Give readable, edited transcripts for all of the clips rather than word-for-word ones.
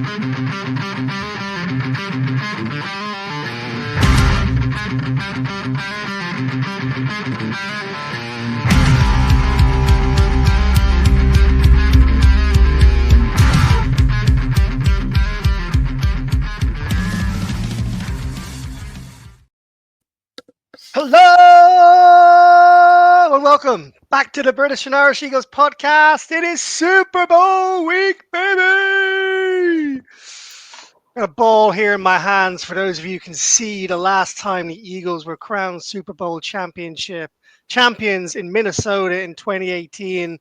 Hello and welcome back to the British and Irish Eagles podcast. It is Super Bowl week, baby! Got a ball here in my hands. For those of you who can see, the last time the Eagles were crowned Super Bowl champions in Minnesota in 2018.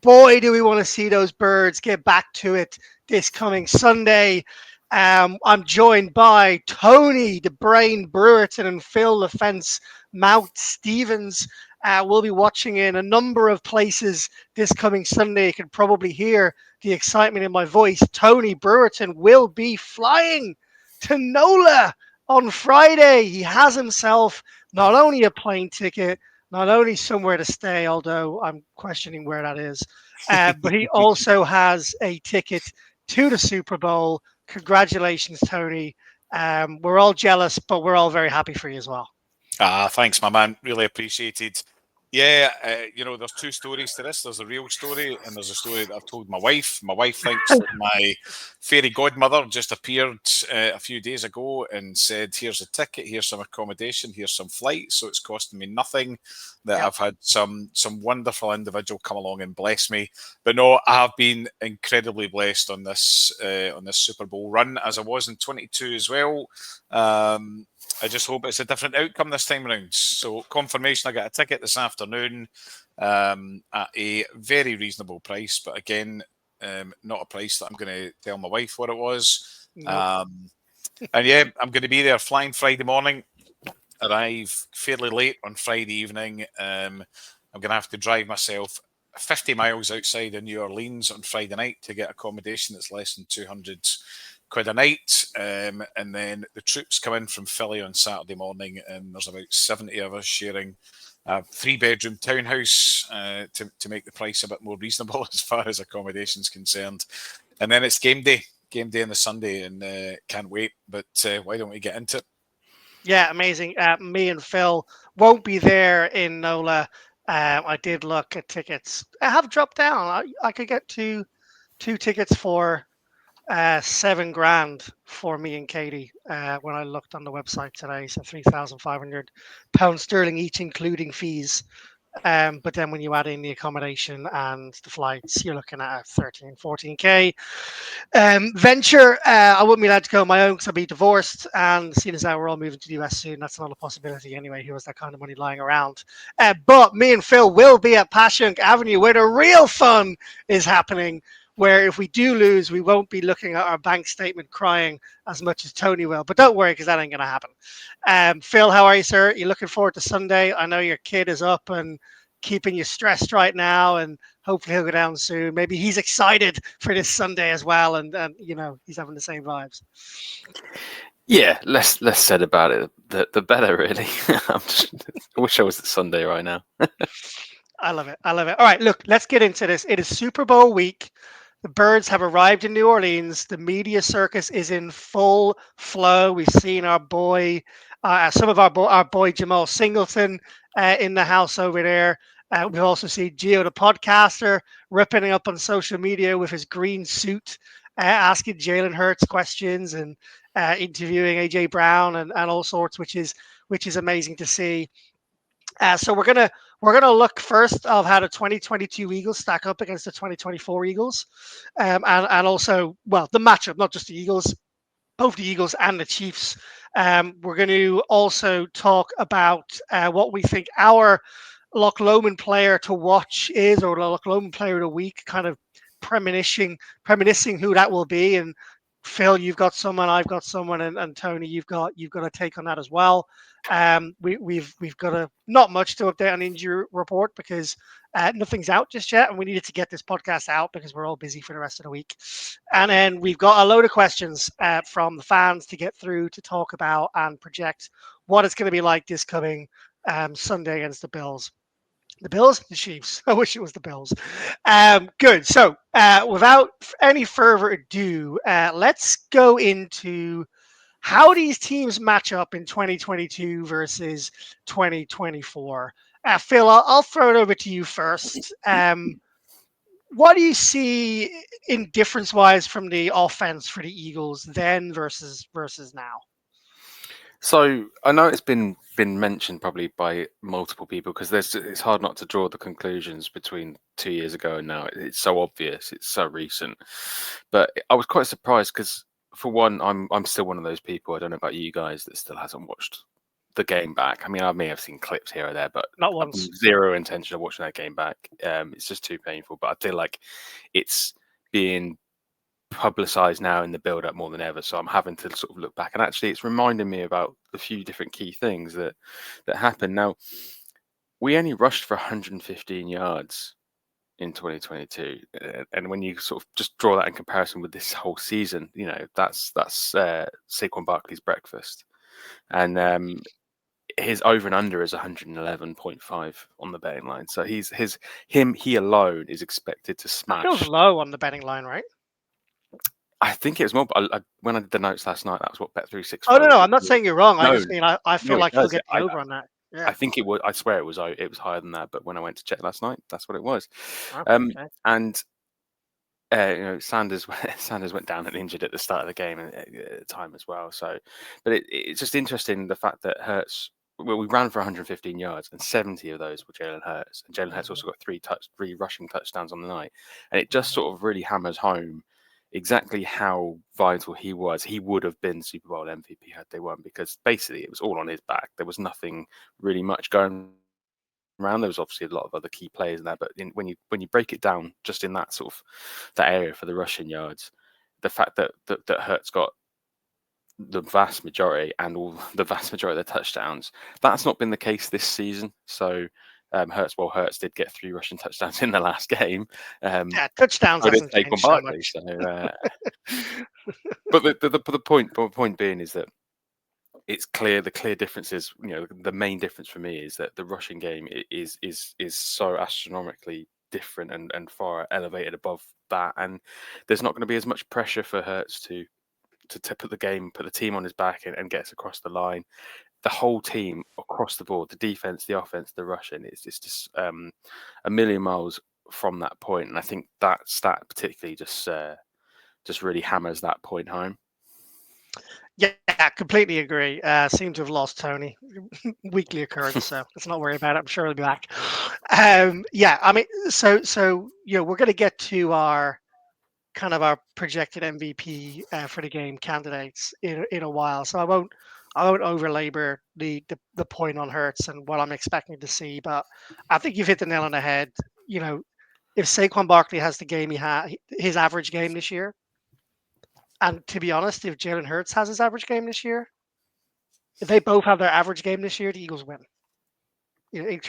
Boy, do we want to see those birds get back to it this coming Sunday. I'm joined by Tony, the Brain Brewerton, and Phil, the Fence Mount Stevens. We'll be watching in a number of places this coming Sunday. You can probably hear the excitement in my voice. Tony Brewerton will be flying to NOLA on Friday. He has himself not only a plane ticket, not only somewhere to stay, although I'm questioning where that is, but he also has a ticket to the Super Bowl. Congratulations, Tony. We're all jealous, but we're all very happy for you as well. Thanks, my man. Really appreciated. Yeah, there's two stories to this. There's a real story and there's a story that I've told my wife. My wife thinks that my fairy godmother just appeared a few days ago and said, here's a ticket, here's some accommodation, here's some flights. So it's costing me nothing. That I've had some wonderful individual come along and bless me. But no, I have been incredibly blessed on this Super Bowl run, as I was in 22 as well. I just hope it's a different outcome this time around. So confirmation, I got a ticket this afternoon at a very reasonable price, but again, not a price that I'm going to tell my wife what it was. Nope. And yeah, I'm going to be there flying Friday morning, arrive fairly late on Friday evening. I'm going to have to drive myself 50 miles outside of New Orleans on Friday night to get accommodation that's less than 200 quid a night, and then the troops come in from Philly on Saturday morning, and there's about 70 of us sharing a 3-bedroom townhouse to make the price a bit more reasonable as far as accommodation's concerned. And then it's game day on the Sunday, and can't wait. But why don't we get into it? Yeah, amazing. Me and Phil won't be there in NOLA. I did look at tickets. I have dropped down. I could get two tickets for $7,000 for me and Katie when I looked on the website today. So £3,500 each, including fees. But then when you add in the accommodation and the flights, you're looking at a 14K venture. I wouldn't be allowed to go on my own because I'll be divorced, and seeing as how we're all moving to the US soon, that's not a possibility anyway. Who has that kind of money lying around? But me and Phil will be at Passyunk Avenue, where the real fun is happening, where if we do lose, we won't be looking at our bank statement crying as much as Tony will. But don't worry, because that ain't going to happen. Phil, how are you, sir? You looking forward to Sunday? I know your kid is up and keeping you stressed right now, and hopefully he'll go down soon. Maybe he's excited for this Sunday as well, and he's having the same vibes. Yeah, less said about it, the better, really. I wish I was at Sunday right now. I love it. All right, look, let's get into this. It is Super Bowl week. The birds have arrived in New Orleans. The media circus is in full flow. We've seen our boy, some of our boy Jamal Singleton in the house over there. We've also seen Gio, the podcaster, ripping it up on social media with his green suit, asking Jalen Hurts questions and interviewing AJ Brown and all sorts, which is amazing to see. So we're gonna look first of how the 2022 Eagles stack up against the 2024 Eagles, and also, well, the matchup, not just the Eagles, both the Eagles and the Chiefs. We're going to also talk about what we think our Loch Lomond player to watch is, or the Loch Lomond player of the week, kind of reminiscing who that will be. And Phil, you've got someone, I've got someone, and Tony, you've got a take on that as well. We've got not much to update on the injury report because nothing's out just yet, and we needed to get this podcast out because we're all busy for the rest of the week. And then we've got a load of questions from the fans to get through to talk about and project what it's going to be like this coming Sunday against the Bills. The Bills, the Chiefs. I wish it was the Bills. Good. So, without any further ado, let's go into how these teams match up in 2022 versus 2024. Phil, I'll throw it over to you first. What do you see in difference-wise from the offense for the Eagles then versus now? So I know it's been mentioned probably by multiple people because it's hard not to draw the conclusions between 2 years ago and now. It's so obvious, it's so recent. But I was quite surprised because, for one, I'm still one of those people. I don't know about you guys that still hasn't watched the game back. I mean, I may have seen clips here or there, but Not I've once. zero intention of watching that game back. It's just too painful. But I feel like it's being publicized now in the build up more than ever, so I'm having to sort of look back, and actually it's reminding me about a few different key things that happened. Now, we only rushed for 115 yards in 2022, and when you sort of just draw that in comparison with this whole season, you know, that's Saquon Barkley's breakfast. And his over and under is 111.5 on the betting line, so he alone is expected to That feels smash. low on the betting line, right? I think it was more. When I did the notes last night, that was what Bet365. Oh no, I'm not saying you're wrong. I No, just mean I feel no, it like he'll does. get the over on that. I Yeah. think it was. I swear it was higher than that. But when I went to check last night, that's what it was. Okay. And you know, Sanders Sanders went down and injured at the start of the game at the time as well. So, but it's just interesting the fact that Hurts. Well, we ran for 115 yards, and 70 of those were Jalen Hurts. And Jalen Hurts also got three rushing touchdowns on the night, and it just sort of really hammers home exactly how vital he was. He would have been Super Bowl MVP had they won, because basically it was all on his back. There was nothing really much going around. There was obviously a lot of other key players in there, but when you break it down just in that sort of that area for the rushing yards, the fact that Hurts got the vast majority and all the vast majority of the touchdowns, that's not been the case this season. So Hurts did get 3 rushing touchdowns in the last game. Yeah, touchdowns So did hasn't Saquon changed so Barkley. much. So, but the point being is that it's clear. The clear difference is, you know, the main difference for me is that the rushing game is so astronomically different and far elevated above that, and there's not going to be as much pressure for Hurts to put the team on his back and get us across the line. The whole team across the board, the defense, the offense, the rushing, it's just a million miles from that point. And I think that stat particularly just really hammers that point home. Yeah, completely agree. Seem to have lost Tony. Weekly occurrence, so let's not worry about it. I'm sure he'll be back. Yeah, I mean, so you know, we're going to get to our projected MVP for the game candidates in a while. So I won't overlabor the point on Hurts and what I'm expecting to see. But I think you've hit the nail on the head. You know, if Saquon Barkley has the game he had, his average game this year, and to be honest, if Jalen Hurts has his average game this year, if they both have their average game this year, the Eagles win. You know, in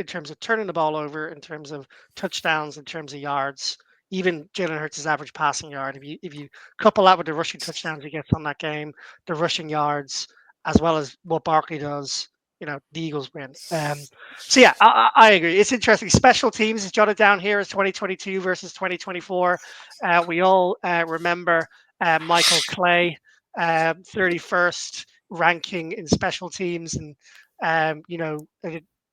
terms of turning the ball over, in terms of touchdowns, in terms of yards, even Jalen Hurts' average passing yard. If you couple that with the rushing touchdowns he gets on that game, the rushing yards, as well as what Barkley does, you know, the Eagles win. So yeah, I agree. It's interesting. Special teams is jotted down here as 2022 versus 2024. We all remember Michael Clay, 31st ranking in special teams, and you know,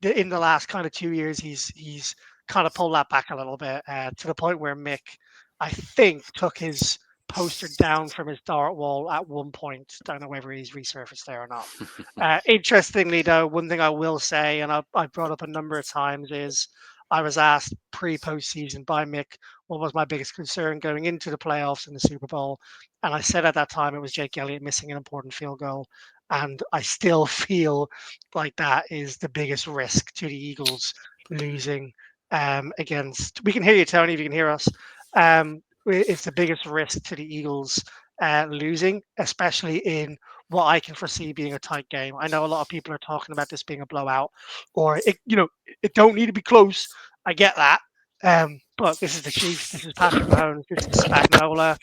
in the last kind of 2 years, he's kind of pulled that back a little bit to the point where Mick, I think, took his poster down from his dart wall at one point. Don't know whether he's resurfaced there or not. Interestingly, though, one thing I will say, and I brought up a number of times, is I was asked pre-postseason by Mick what was my biggest concern going into the playoffs and the Super Bowl, and I said at that time it was Jake Elliott missing an important field goal. And I still feel like that is the biggest risk to the Eagles losing against. We can hear you, Tony, if you can hear us. It's the biggest risk to the Eagles losing, especially in what I can foresee being a tight game. I know a lot of people are talking about this being a blowout, or it don't need to be close. I get that, but this is the Chiefs. This is Patrick Mahomes. This is Spagnola.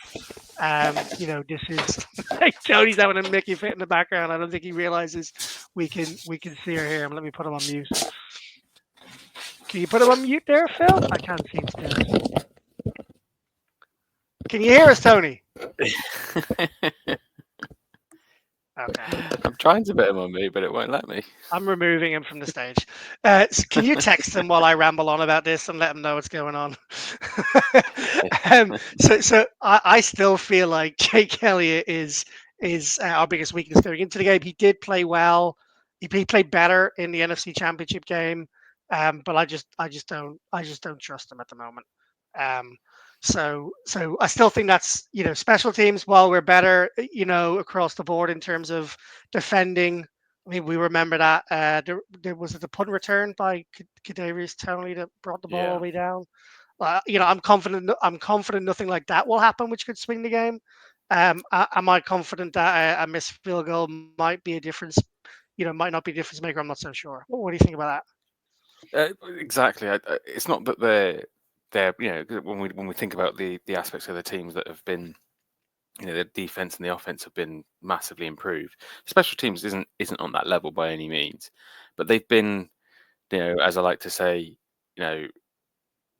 This is like Tony's having a Mickey fit in the background. I don't think he realizes we can see her here. Let me put him on mute. Can you put him on mute there, Phil? I can't seem to do it. Can you hear us, Tony? Okay. I'm trying to put him on me, but it won't let me. I'm removing him from the stage. Can you text him while I ramble on about this and let him know what's going on? I still feel like Jake Elliott is our biggest weakness going into the game. He did play well. He played better in the NFC Championship game, but I just don't trust him at the moment. So I still think that's special teams. While we're better, across the board in terms of defending. I mean, we remember that there was the punt return by Kadarius Toney that brought the ball all Yeah. the way down. I'm confident. I'm confident nothing like that will happen, which could swing the game. Am I confident that a missed field goal might be a difference? Might not be a difference maker. I'm not so sure. What do you think about Exactly. It's not that they're when we think about the aspects of the teams that have been, the defense and the offense have been massively improved. Special teams isn't on that level by any means, but they've been, as I like to say,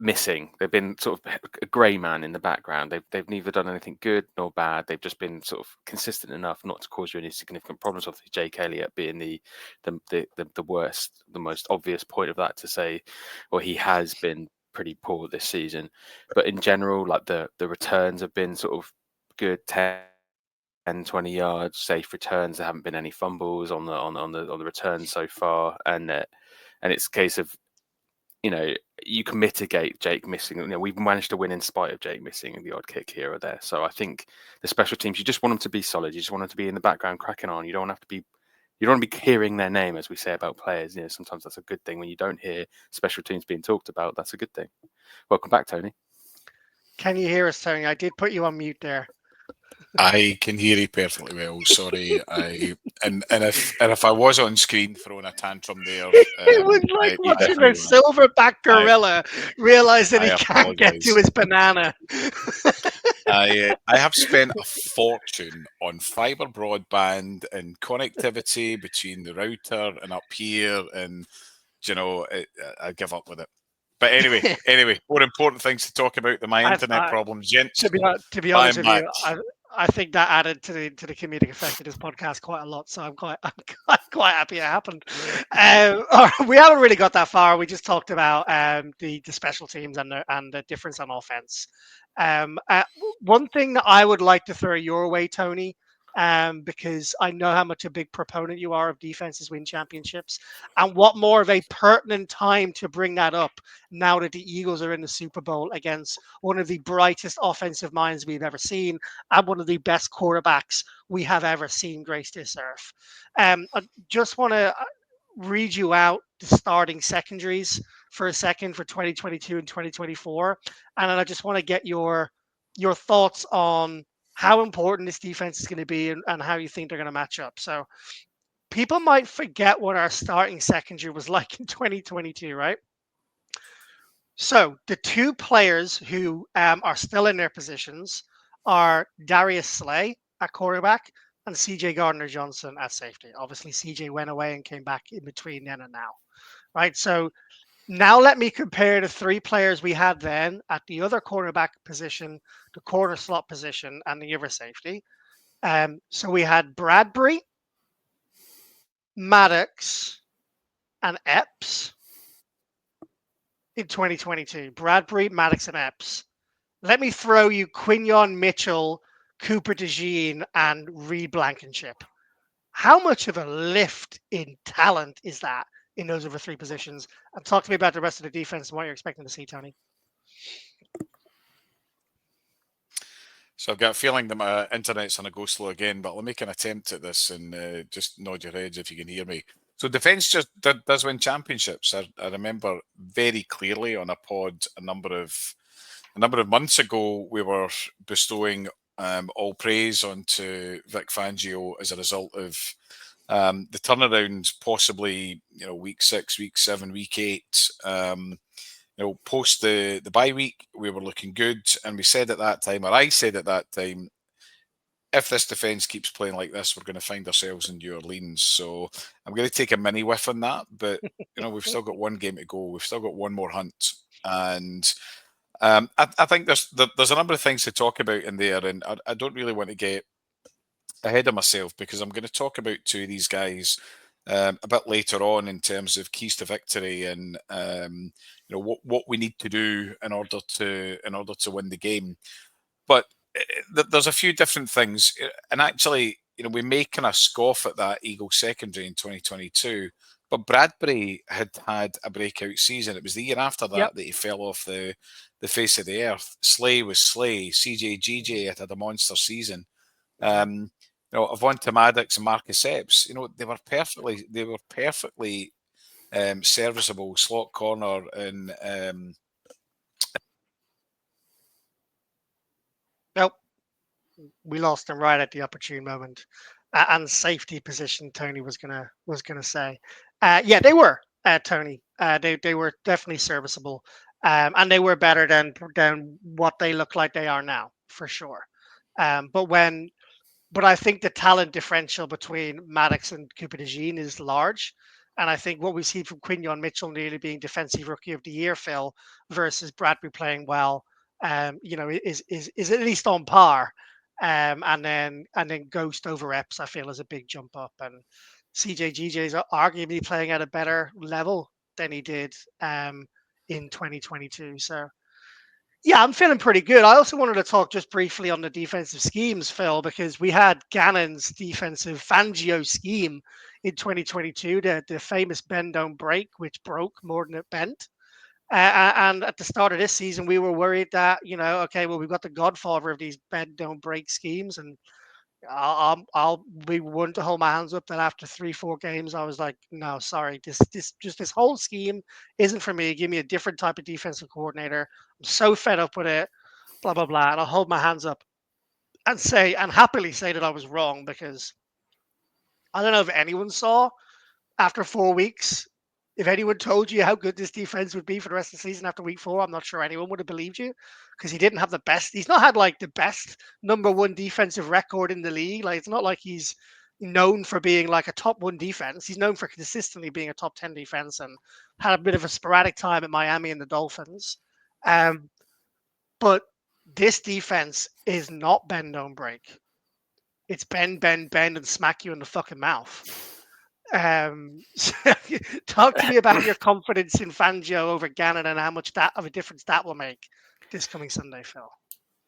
missing. They've been sort of a grey man in the background. They've neither done anything good nor bad. They've just been sort of consistent enough not to cause you any significant problems. Obviously, Jake Elliott being the worst, the most obvious point of that to say, well, he has been pretty poor this season. But in general, like the returns have been sort of good, 10, 20 yards, safe returns. There haven't been any fumbles on the returns so far, and it's a case of, you can mitigate Jake missing. We've managed to win in spite of Jake missing the odd kick here or there. So I think the special teams, you just want them to be solid. You just want them to be in the background cracking on. You don't want to be hearing their name, as we say about players. Sometimes that's a good thing. When you don't hear special teams being talked about, that's a good thing. Welcome back, Tony. Can you hear us, Tony? I did put you on mute there. I can hear you perfectly well. Sorry, and if I was on screen throwing a tantrum there, It was like watching a silverback gorilla realize that he can't get to his banana. I have spent a fortune on fiber broadband and connectivity between the router and up here, and I give up with it. But anyway, more important things to talk about than my internet problems, gents. To be honest with you, I think that added to the comedic effect of this podcast quite a lot. So I'm quite happy it happened. We haven't really got that far. We just talked about the special teams and the difference on offense. One thing that I would like to throw your way, Tony, because I know how much a big proponent you are of defenses win championships, and what more of a pertinent time to bring that up now that the Eagles are in the Super Bowl against one of the brightest offensive minds we've ever seen and one of the best quarterbacks we have ever seen grace this earth. I just want to read you out the starting secondaries for a second for 2022 and 2024, and then I just want to get your thoughts on how important this defense is going to be and how you think they're going to match up. So people might forget what our starting secondary was like in 2022, right? So the two players who are still in their positions are Darius Slay at quarterback and CJ Gardner-Johnson at safety. Obviously, CJ went away and came back in between then and now, right? So now let me compare the three players we had then at the other cornerback position, the corner slot position, and the other safety. So we had Bradbury, Maddox, and Epps in 2022. Bradbury, Maddox, and Epps. Let me throw you Quinion Mitchell, Cooper DeJean, and Reed Blankenship. How much of a lift in talent is that in those other three positions? And talk to me about the rest of the defense and what you're expecting to see, Tony. So I've got a feeling that my internet's going to go slow again, but let me make an attempt at this and just nod your heads if you can hear me. So defence just does win championships. I remember very clearly on a pod a number of months ago we were bestowing all praise onto Vic Fangio as a result of the turnaround, possibly week 6, week 7, week 8. Post the bye week, we were looking good, and we said at that time, or I said at that time, if this defence keeps playing like this, we're going to find ourselves in New Orleans. So I'm going to take a mini whiff on that. But, we've still got one game to go. We've still got one more hunt. And I think there's a number of things to talk about in there. And I don't really want to get ahead of myself because I'm going to talk about two of these guys a bit later on in terms of keys to victory and what we need to do in order to win the game. But there's a few different things, and actually, we may kind of scoff at that Eagles secondary in 2022. But Bradbury had a breakout season. It was the year after that Yep. that he fell off the face of the earth. Slay was Slay. CJ had a monster season. Avonte Maddox and Marcus Epps, they were perfectly serviceable slot corner and Nope. We lost him right at the opportune moment. And safety position, Tony was gonna say. Yeah, they were, Tony. They were definitely serviceable. And they were better than what they look like they are now, for sure. But I think the talent differential between Maddox and Cooper DeJean is large. And I think what we see from Quinyon Mitchell nearly being defensive rookie of the year, Phil, versus Bradbury playing well, is at least on par. And then Ghost over Epps, I feel, is a big jump up. And CJGJ is arguably playing at a better level than he did in 2022. So yeah, I'm feeling pretty good. I also wanted to talk just briefly on the defensive schemes, Phil, because we had Gannon's defensive Fangio scheme in 2022, the famous bend don't break, which broke more than it bent. And at the start of this season, we were worried that, okay, well, we've got the godfather of these bend don't break schemes, and I'll be one to hold my hands up that after 3-4 games, I was like, no, sorry, this whole scheme isn't for me. Give me a different type of defensive coordinator. I'm so fed up with it, blah blah blah. And I'll hold my hands up and happily say that I was wrong, because I don't know if anyone saw after 4 weeks. If anyone told you how good this defense would be for the rest of the season after week 4, I'm not sure anyone would have believed you, because he didn't have the best. He's not had like the best #1 defensive record in the league. Like, it's not like he's known for being like a top 1 defense. He's known for consistently being a top 10 defense, and had a bit of a sporadic time at Miami and the Dolphins. But this defense is not bend don't break. It's bend, bend, bend, and smack you in the fucking mouth. So talk to me about your confidence in Fangio over Gannon, and how much of a difference that will make this coming Sunday, Phil.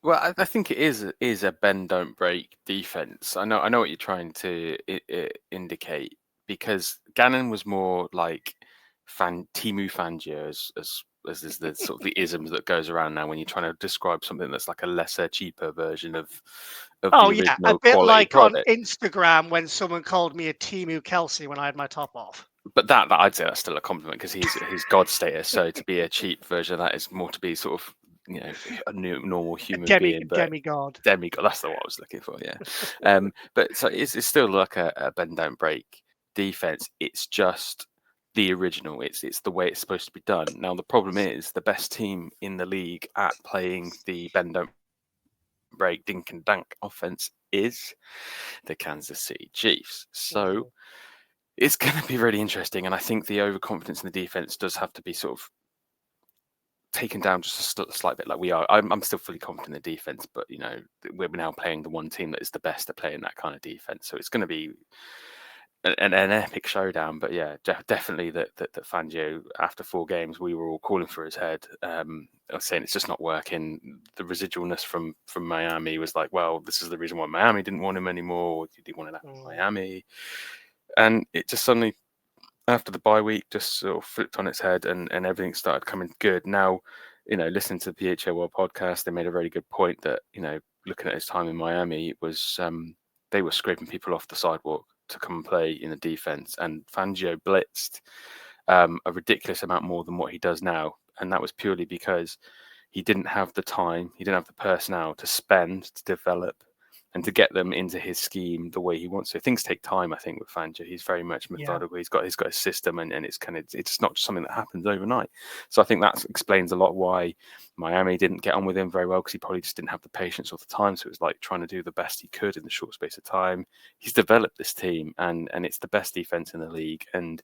Well, I think it is a bend don't break defense. I know what you're trying to indicate, because Gannon was more like Timu Fangio, as is the sort of the isms that goes around now when you're trying to describe something that's like a lesser, cheaper version of Oh the yeah, a original bit quality like product. on Instagram when someone called me a Timu Kelsey when I had my top off. But that I'd say that's still a compliment, because he's God status. So to be a cheap version of that is more to be sort of a normal human being, but Demigod. demigod. That's the what I was looking for. Yeah. But so it's still like a bend don't break defense. It's just the original. It's the way it's supposed to be done. Now the problem is the best team in the league at playing the bend don't break dink and dunk offense is the Kansas City Chiefs. So it's going to be really interesting, and I think the overconfidence in the defense does have to be sort of taken down just a slight bit. Like we are, I'm still fully confident in the defense, but we're now playing the one team that is the best at playing that kind of defense. So it's going to be an epic showdown. But yeah, definitely that Fangio, after 4 games, we were all calling for his head. I was saying it's just not working. The residualness from Miami was like, well, this is the reason why Miami didn't want him anymore. Or did he want it out of Miami? And it just suddenly, after the bye week, just sort of flipped on its head, and everything started coming good. Now, listening to the PHA podcast, they made a very good point that, looking at his time in Miami, it was they were scraping people off the sidewalk to come and play in the defense, and Fangio blitzed a ridiculous amount more than what he does now. And that was purely because he didn't have the time, he didn't have the personnel to spend to develop and to get them into his scheme the way he wants to. Things take time, I think, with Fangio. He's very much methodical. He's got a system, and it's not just something that happens overnight. So I think that explains a lot why Miami didn't get on with him very well, because he probably just didn't have the patience or the time. So it was like trying to do the best he could in the short space of time. He's developed this team, and it's the best defense in the league. And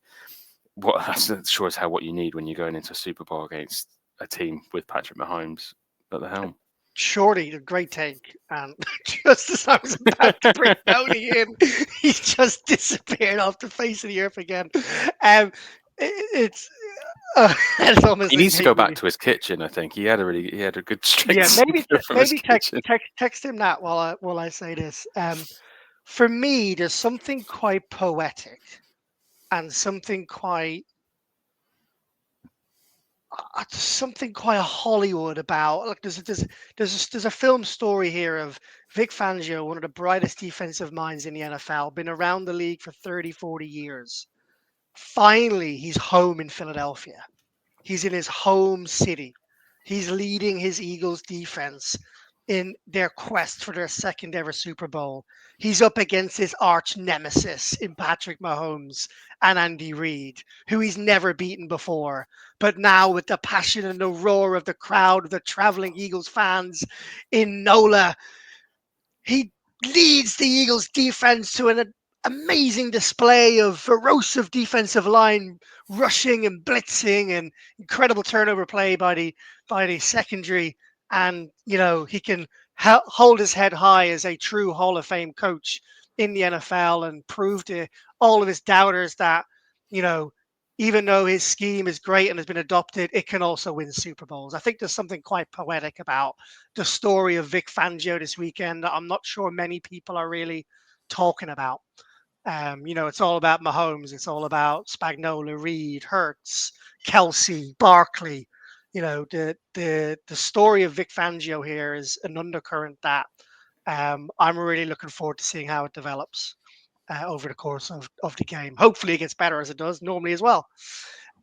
that sure as hell what you need when you're going into a Super Bowl against a team with Patrick Mahomes at the helm. Shorty, a great take. And just as I was about to bring Tony in, he just disappeared off the face of the earth again. It's almost He like needs to go back to his kitchen. I think he had a good straight. Yeah, from his text him that while I say this. For me, there's something quite poetic and something quite Hollywood about. Like there's a film story here of Vic Fangio, one of the brightest defensive minds in the NFL, been around the league for 30, 40 years. Finally, he's home in Philadelphia. He's in his home city. He's leading his Eagles defense in their quest for their second ever Super Bowl. He's up against his arch nemesis in Patrick Mahomes and Andy Reid, who he's never beaten before. But now, with the passion and the roar of the crowd, of the traveling Eagles fans in NOLA, he leads the Eagles defense to an amazing display of erosive defensive line rushing and blitzing and incredible turnover play by the secondary. And he can hold his head high as a true Hall of Fame coach in the NFL and prove to all of his doubters that even though his scheme is great and has been adopted, it can also win Super Bowls. I think there's something quite poetic about the story of Vic Fangio this weekend that I'm not sure many people are really talking about. It's all about Mahomes. It's all about Spagnuolo, Reed, Hurts, Kelsey, Barkley. The story of Vic Fangio here is an undercurrent that I'm really looking forward to seeing how it develops over the course of the game. Hopefully it gets better as it does normally as well.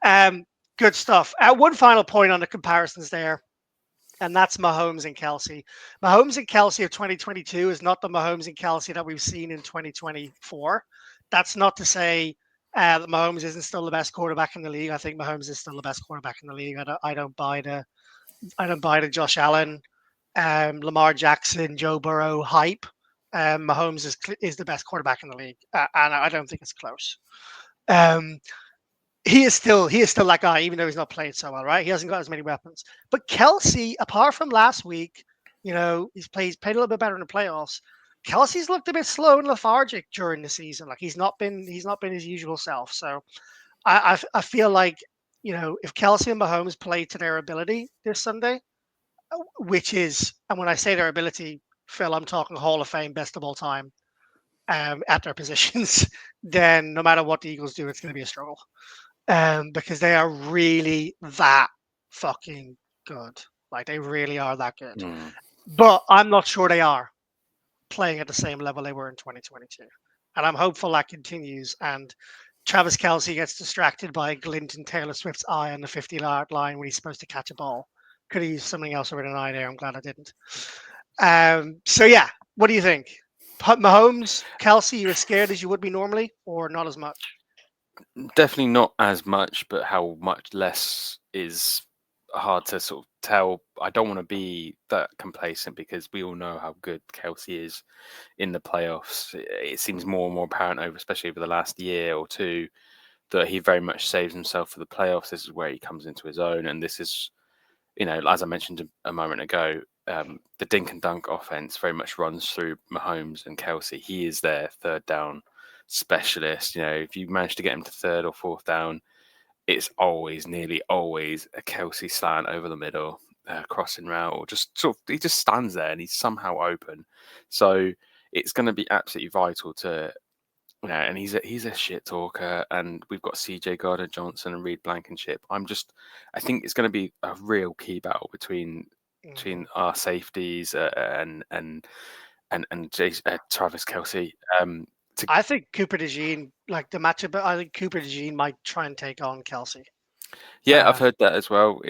Good stuff. One final point on the comparisons there, and that's Mahomes and Kelsey. Mahomes and Kelsey of 2022 is not the Mahomes and Kelsey that we've seen in 2024. That's not to say that Mahomes isn't still the best quarterback in the league. I think Mahomes is still the best quarterback in the league. I don't buy the Josh Allen, Lamar Jackson, Joe Burrow hype. Mahomes is the best quarterback in the league, and I don't think it's close. He is still that guy, even though he's not played so well, right? He hasn't got as many weapons. But Kelsey, apart from last week, he's played a little bit better in the playoffs. Kelsey's looked a bit slow and lethargic during the season. Like he's not been his usual self. So I feel like if Kelsey and Mahomes play to their ability this Sunday, which is, and when I say their ability, Phil, I'm talking Hall of Fame, best of all time, at their positions, then no matter what the Eagles do, it's going to be a struggle. Because they are really that fucking good. Like they really are that good. But I'm not sure they are playing at the same level they were in 2022. And I'm hopeful that continues. And Travis Kelsey gets distracted by a glint in Taylor Swift's eye on the 50-yard line when he's supposed to catch a ball. Could have used something else over an eye there. I'm glad I didn't. So yeah, what do you think? Mahomes, Kelsey, you as scared as you would be normally, or not as much? Definitely not as much, but how much less is hard to sort of tell. I don't want to be that complacent because we all know how good Kelsey is in the playoffs. It seems more and more apparent especially over the last year or two, that he very much saves himself for the playoffs. This is where he comes into his own, and this is, as I mentioned a moment ago, the dink and dunk offense very much runs through Mahomes and Kelsey. He is their third down specialist. If you manage to get him to third or fourth down, it's nearly always a Kelsey slant over the middle, crossing route, or just sort of, he just stands there and he's somehow open. So it's going to be absolutely vital to, and he's a shit talker, and we've got CJ Gardner-Johnson and Reed Blankenship. I think it's going to be a real key battle between our safeties and Travis Kelsey. I think Cooper DeJean, like the matchup, I think Cooper DeJean might try and take on Kelsey. Yeah, I've heard that as well.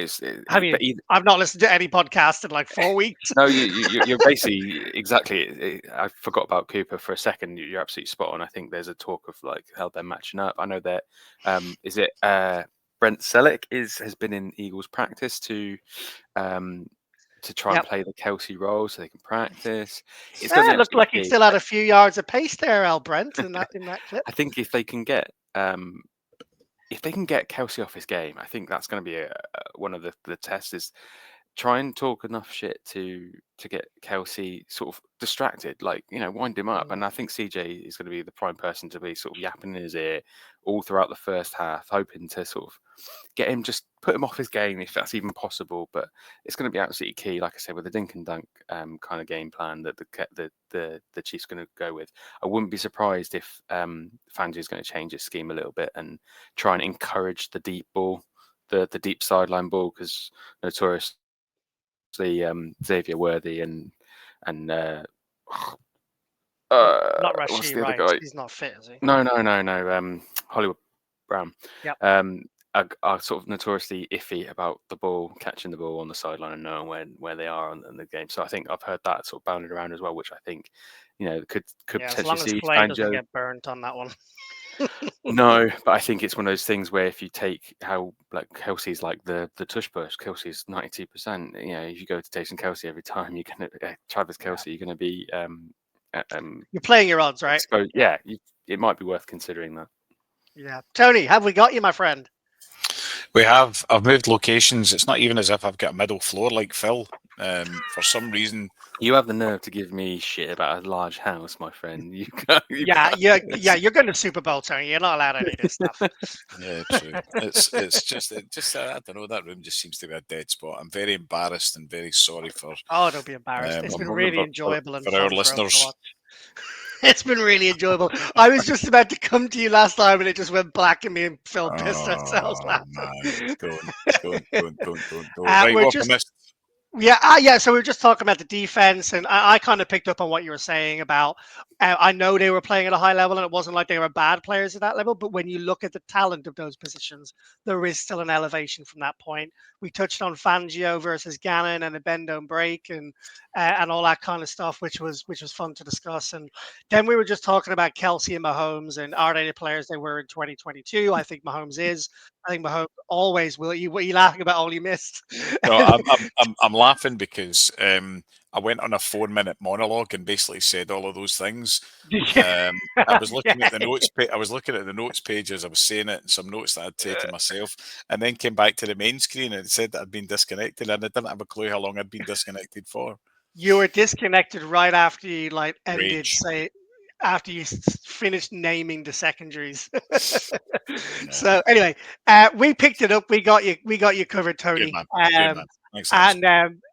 Have you? I've not listened to any podcast in like 4 weeks. No, you're basically exactly. I forgot about Cooper for a second. You're absolutely spot on. I think there's a talk of like how they're matching up. I know that is it Brent Selleck has been in Eagles practice to try and play the Kelsey role so they can practice. It's going to be It looked like he key. still had a few yards of pace there, Al Brent, in that clip. I think if they can get Kelsey off his game, I think that's going to be one of the tests is try and talk enough shit to get Kelsey sort of distracted, like, wind him up. And I think CJ is going to be the prime person to be sort of yapping in his ear all throughout the first half, hoping to sort of get him, just put him off his game if that's even possible. But it's going to be absolutely key, like I said, with the dink and dunk kind of game plan that the Chiefs are going to go with. I wouldn't be surprised if Fangio is going to change his scheme a little bit and try and encourage the deep ball, the deep sideline ball, because notoriously Xavier Worthy and not what's Rasheed the other Rice. guy? He's not fit, is he? No. Hollywood Brown. Yep. Are sort of notoriously iffy about the ball, catching the ball on the sideline and knowing where they are in the game. So I think I've heard that sort of bounded around as well, which I think could potentially as long as see Clay doesn't Fangio get burnt on that one. No, but I think it's one of those things where if you take how like Kelsey's like the tush push, Kelsey's 92%. If you go to Taysom Kelsey every time, you're gonna Travis Kelsey, you're gonna be you're playing your odds, right? Exposed. Yeah, it might be worth considering that. Yeah, Tony, have we got you, my friend? We have. I've moved locations. It's not even as if I've got a middle floor like Phil. For some reason, you have the nerve to give me shit about a large house, my friend. You're going to Super Bowl, Tony. You're not allowed any of this stuff. Yeah, true. It's just I don't know. That room just seems to be a dead spot. I'm very embarrassed and very sorry for. Oh, don't be embarrassed. It's been really enjoyable and for fun our for listeners. us to watch. It's been really enjoyable. I was just about to come to you last time, and it just went black, and me and Phil pissed ourselves laughing. Man. Don't. Right, we're what just, missed? Yeah. So we were just talking about the defense, and I kind of picked up on what you were saying about. I know they were playing at a high level, and it wasn't like they were bad players at that level. But when you look at the talent of those positions, there is still an elevation from that point. We touched on Fangio versus Gannon and a bend don't break, and all that kind of stuff, which was fun to discuss. And then we were just talking about Kelsey and Mahomes, and are they the players they were in 2022? I think Mahomes is. I think Mahomes always will. What are you laughing about? All you missed? No, I'm laughing because I went on a 4-minute monologue and basically said all of those things. I was looking at the notes. I was looking at the notes page as I was saying it, and some notes that I'd taken myself, and then came back to the main screen and it said that I'd been disconnected, and I didn't have a clue how long I'd been disconnected for. You were disconnected right after you ended. Rage. After you finished naming the secondaries. No. So anyway, we picked it up. We got you covered, Tony. Good man. Thanks,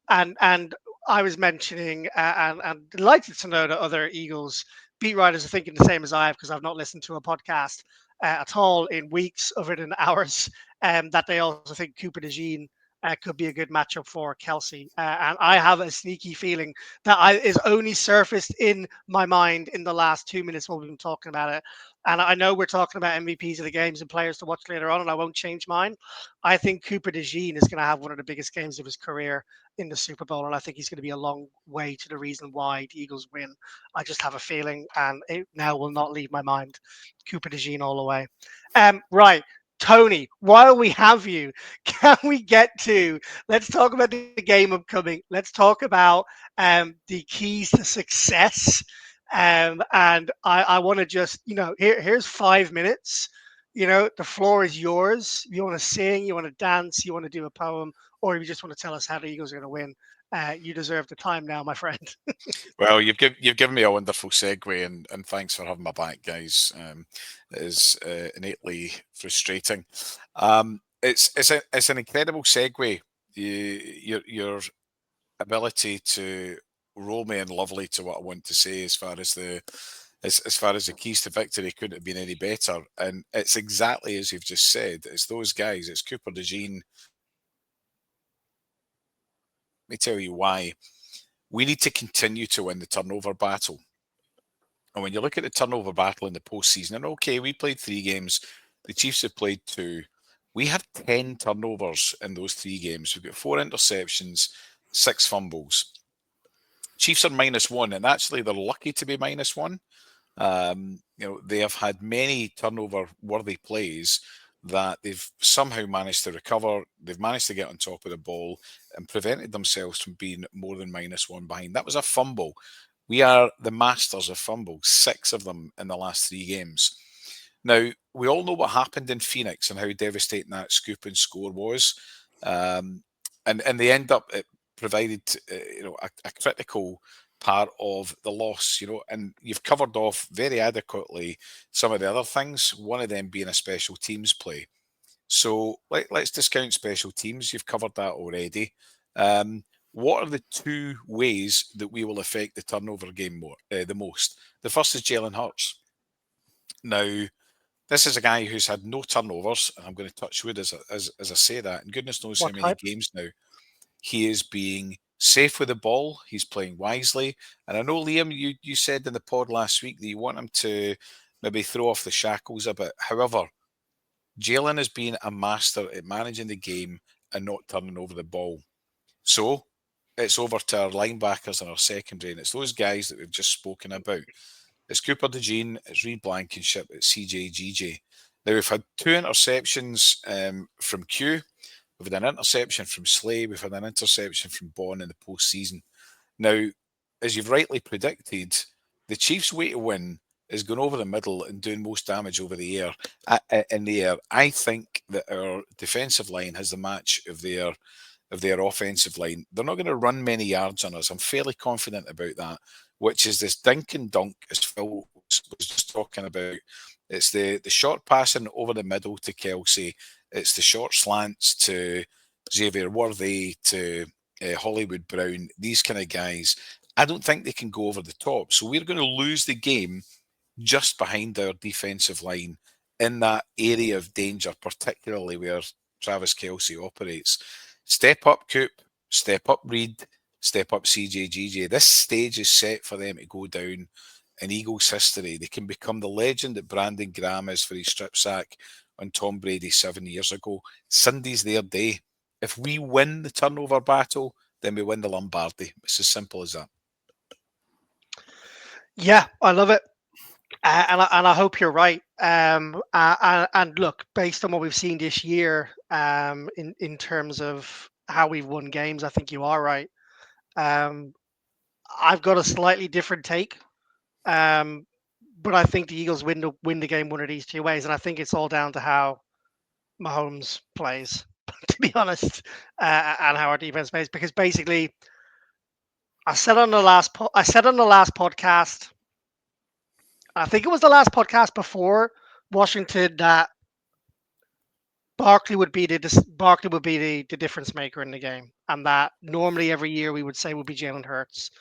and I was mentioning, and delighted to know that other Eagles beat writers are thinking the same as I have, because I've not listened to a podcast at all in weeks other than hours. That they also think Cooper DeJean could be a good matchup for Kelsey. And I have a sneaky feeling that is only surfaced in my mind in the last 2 minutes while we've been talking about it. And I know we're talking about MVPs of the games and players to watch later on, and I won't change mine. I think Cooper DeJean is going to have one of the biggest games of his career in the Super Bowl, and I think he's going to be a long way to the reason why the Eagles win. I just have a feeling, and it now will not leave my mind. Cooper DeJean all the way. Right. Tony, while we have you, can we let's talk about the game upcoming. Let's talk about the keys to success. And I want to just, here's 5 minutes. The floor is yours. If you want to sing, you want to dance, you want to do a poem, or if you just want to tell us how the Eagles are going to win, you deserve the time now, my friend. Well, you've given me a wonderful segue, and thanks for having my back, guys. It is innately frustrating. It's an incredible segue. Your ability to roll me in lovely to what I want to say as far as the keys to victory couldn't have been any better. And it's exactly as you've just said. It's those guys. It's Cooper DeJean. Let me tell you why. We need to continue to win the turnover battle. And when you look at the turnover battle in the postseason, and okay, we played 3 games, the Chiefs have played 2. We had 10 turnovers in those 3 games. We've got 4 interceptions, 6 fumbles. Chiefs are -1, and actually they're lucky to be -1. They have had many turnover-worthy plays that they've somehow managed to recover. They've managed to get on top of the ball and prevented themselves from being more than -1 behind. That was a fumble. We are the masters of fumbles, 6 of them in the last 3 games. Now, we all know what happened in Phoenix and how devastating that scoop and score was. And they end up, it provided, a critical part of the loss, and you've covered off very adequately some of the other things, one of them being a special teams play. So let's discount special teams. You've covered that already. What are the 2 ways that we will affect the turnover game the most? The first is Jalen Hurts. Now, this is a guy who's had no turnovers, and I'm going to touch wood as I say that, and goodness knows how What many type? games now. He is being safe with the ball. He's playing wisely. And I know, Liam, you said in the pod last week that you want him to maybe throw off the shackles a bit. However, Jalen has been a master at managing the game and not turning over the ball. So it's over to our linebackers and our secondary, and it's those guys that we've just spoken about. It's Cooper DeJean, it's Reed Blankenship, it's CJ GJ. Now, we've had 2 interceptions from Q. We've had an interception from Slay. We've had an interception from Bond in the postseason. Now, as you've rightly predicted, the Chiefs' way to win is going over the middle and doing most damage over the air. In the air, I think that our defensive line has the match of their offensive line. They're not going to run many yards on us. I'm fairly confident about that, which is this dink and dunk, as Phil was just talking about. It's the short passing over the middle to Kelsey. It's the short slants to Xavier Worthy, to Hollywood Brown, these kind of guys. I don't think they can go over the top. So we're going to lose the game just behind our defensive line in that area of danger, particularly where Travis Kelsey operates. Step up Coop, step up Reed, step up CJGJ. This stage is set for them to go down in Eagles history. They can become the legend that Brandon Graham is for his strip sack on Tom Brady 7 years ago. Sunday's their day. If we win the turnover battle, then we win the Lombardi. It's as simple as that. Yeah, I love it. And I hope you're right. And look, based on what we've seen this year, in terms of how we've won games, I think you are right. I've got a slightly different take, but I think the Eagles win the game one of these 2 ways, and I think it's all down to how Mahomes plays, to be honest, and how our defense plays. Because basically, I said on the last podcast, I think it was the last podcast before Washington, that Barkley would be the difference maker in the game, and that normally every year we would say would be Jalen Hurts,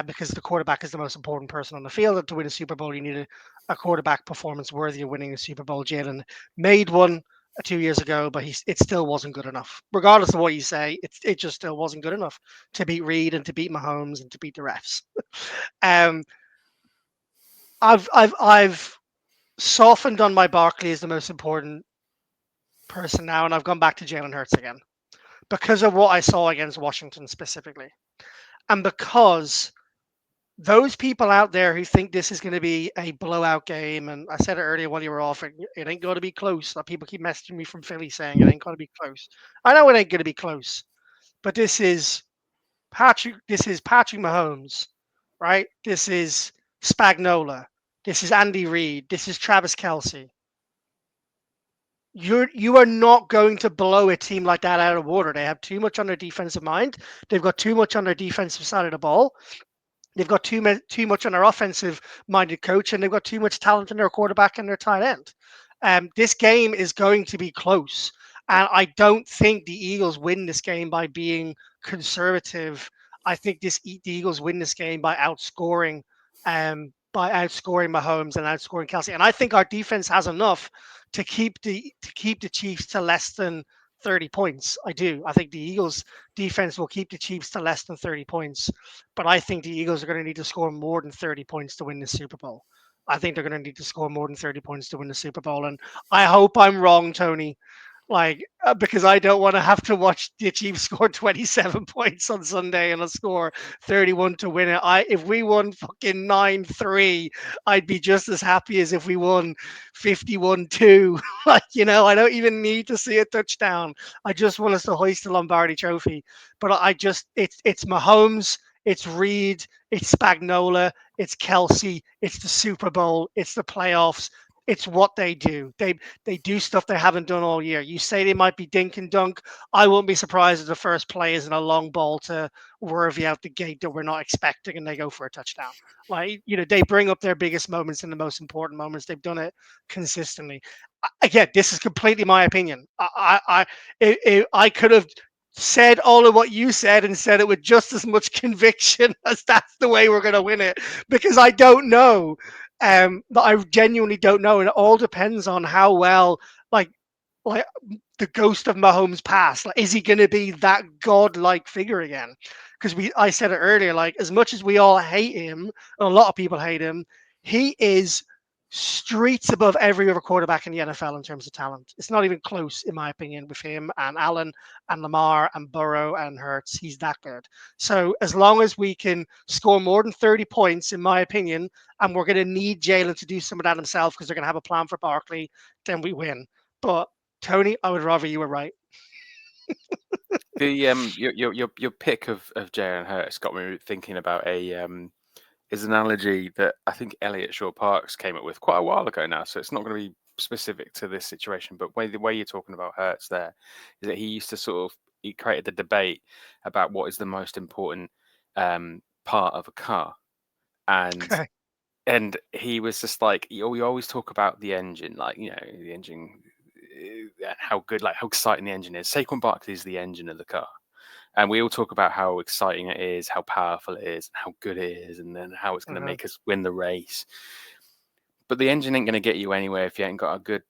because the quarterback is the most important person on the field. And to win a Super Bowl, you need a quarterback performance worthy of winning a Super Bowl. Jalen made one 2 years ago, but it still wasn't good enough. Regardless of what you say, it just still wasn't good enough to beat Reed and to beat Mahomes and to beat the refs. um, I've softened on my Barkley as the most important person now, and I've gone back to Jalen Hurts again because of what I saw against Washington specifically, and because those people out there who think this is going to be a blowout game, and I said it earlier while you were off, it ain't going to be close. Like, people keep messaging me from Philly saying it ain't going to be close. I know it ain't going to be close, but this is Patrick. This is Patrick Mahomes, right? This is Spagnola. This is Andy Reid. This is Travis Kelsey. You are not going to blow a team like that out of water. They have too much on their defensive mind. They've got too much on their defensive side of the ball. They've got too much on their offensive minded coach, and they've got too much talent in their quarterback and their tight end. This game is going to be close, and I don't think the Eagles win this game by being conservative. I think the Eagles win this game by outscoring Mahomes and outscoring Kelsey. And I think our defense has enough to keep the Chiefs to less than 30 points. I do. I think the Eagles defense will keep the Chiefs to less than 30 points, but I think the Eagles are going to need to score more than 30 points to win the Super Bowl. I think they're going to need to score more than 30 points to win the Super Bowl, and I hope I'm wrong, Tony. because I don't want to have to watch the Chiefs score 27 points on Sunday and a score 31 to win it. If we won fucking 9-3, I'd be just as happy as if we won 51-2. I don't even need to see a touchdown. I just want us to hoist the Lombardi trophy. But it's Mahomes, it's Reed, it's Spagnola, it's Kelsey, it's the Super Bowl, it's the playoffs. It's what they do. They do stuff they haven't done all year. You say they might be dink and dunk. I won't be surprised if the first play is in a long ball to Worthy out the gate that we're not expecting, and they go for a touchdown. They bring up their biggest moments and the most important moments. They've done it consistently. Again, this is completely my opinion. I could have said all of what you said and said it with just as much conviction as that's the way we're going to win it, because I don't know. But I genuinely don't know, and it all depends on how well, like the ghost of Mahomes pass. Like, is he going to be that godlike figure again? Because I said it earlier. Like, as much as we all hate him, and a lot of people hate him, he is streets above every other quarterback in the NFL in terms of talent. It's not even close, in my opinion, with him and Allen and Lamar and Burrow and Hurts. He's that good. So as long as we can score more than 30 points, in my opinion, and we're going to need Jalen to do some of that himself because they're going to have a plan for Barkley, then we win. But Tony, I would rather you were right. The your pick of Jalen Hurts got me thinking about is an analogy that I think Elliot Shaw Parks came up with quite a while ago now. So it's not going to be specific to this situation, but the way you're talking about Hurts there is that he used to he created the debate about what is the most important part of a car, and Okay. and he was just like, we always talk about the engine, like, the engine, and how good, like how exciting the engine is. Saquon Barkley is the engine of the car. And we all talk about how exciting it is, how powerful it is, how good it is, and then how it's going to make us win the race. But the engine ain't going to get you anywhere if you ain't got a good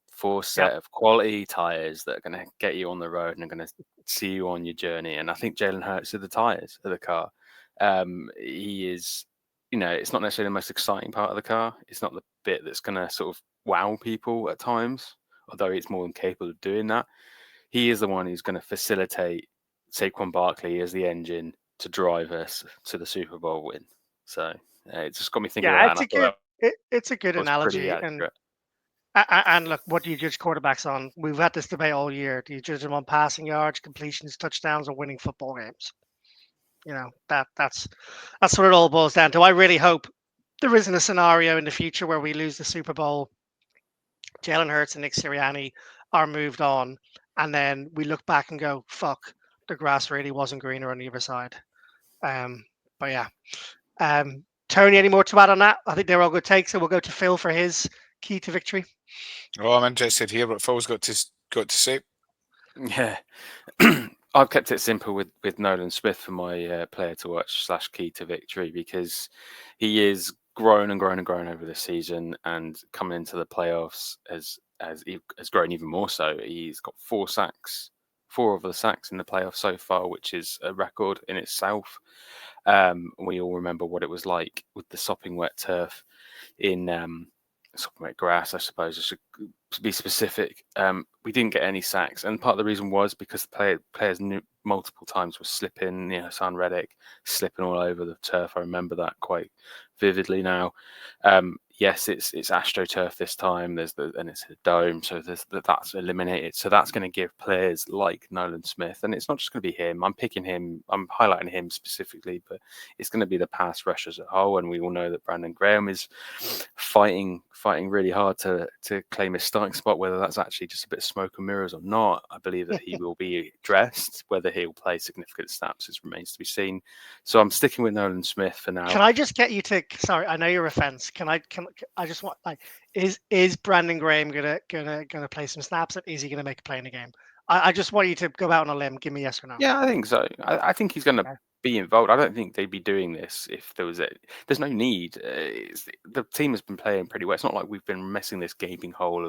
set of quality tires that are going to get you on the road and are going to see you on your journey. And I think Jalen Hurts are the tires of the car. He is, it's not necessarily the most exciting part of the car. It's not the bit that's going to sort of wow people at times, although he's more than capable of doing that. He is the one who's going to facilitate Saquon Barkley as the engine to drive us to the Super Bowl win. So it just got me thinking Yeah, about that. it's a good That was pretty analogy. accurate. And look, what do you judge quarterbacks on? We've had this debate all year. Do you judge them on passing yards, completions, touchdowns, or winning football games? That's what it all boils down to. I really hope there isn't a scenario in the future where we lose the Super Bowl, Jalen Hurts and Nick Sirianni are moved on, and then we look back and go, "Fuck, the grass really wasn't greener on the other side." But yeah, Tony, any more to add on that? I think they're all good takes, so we'll go to Phil for his key to victory. Oh, I'm interested here what Phil's got to say. Yeah. I've kept it simple with Nolan Smith for my player to watch / key to victory, because he is grown and grown and grown over the season, and coming into the playoffs has grown even more so. He's got 4 sacks, 4 of the sacks in the playoffs so far, which is a record in itself. We all remember what it was like with the sopping wet turf in sopping wet grass, I suppose I should be specific. We didn't get any sacks, and part of the reason was because the players knew multiple times were slipping. Hassan Reddick slipping all over the turf. I remember that quite vividly now. Yes, it's AstroTurf this time. And it's a dome, so that's eliminated. So that's going to give players like Nolan Smith, and it's not just going to be him. I'm picking him. I'm highlighting him specifically, but it's going to be the pass rushers at whole. And we all know that Brandon Graham is fighting really hard to claim his starting spot. Whether that's actually just a bit of smoke and mirrors or not, I believe that he will be dressed. Whether he'll play significant snaps remains to be seen. So I'm sticking with Nolan Smith for now. Can I just get you to? Sorry, I know you're a fence. Can I just want, like, is Brandon Graham gonna play some snaps, and is he gonna make a play in the game? I just want you to go out on a limb. Give me yes or no. Yeah, I think so. I think he's going to be involved. I don't think they'd be doing this if there was there's no need. The team has been playing pretty well. It's not like we've been messing this gaping hole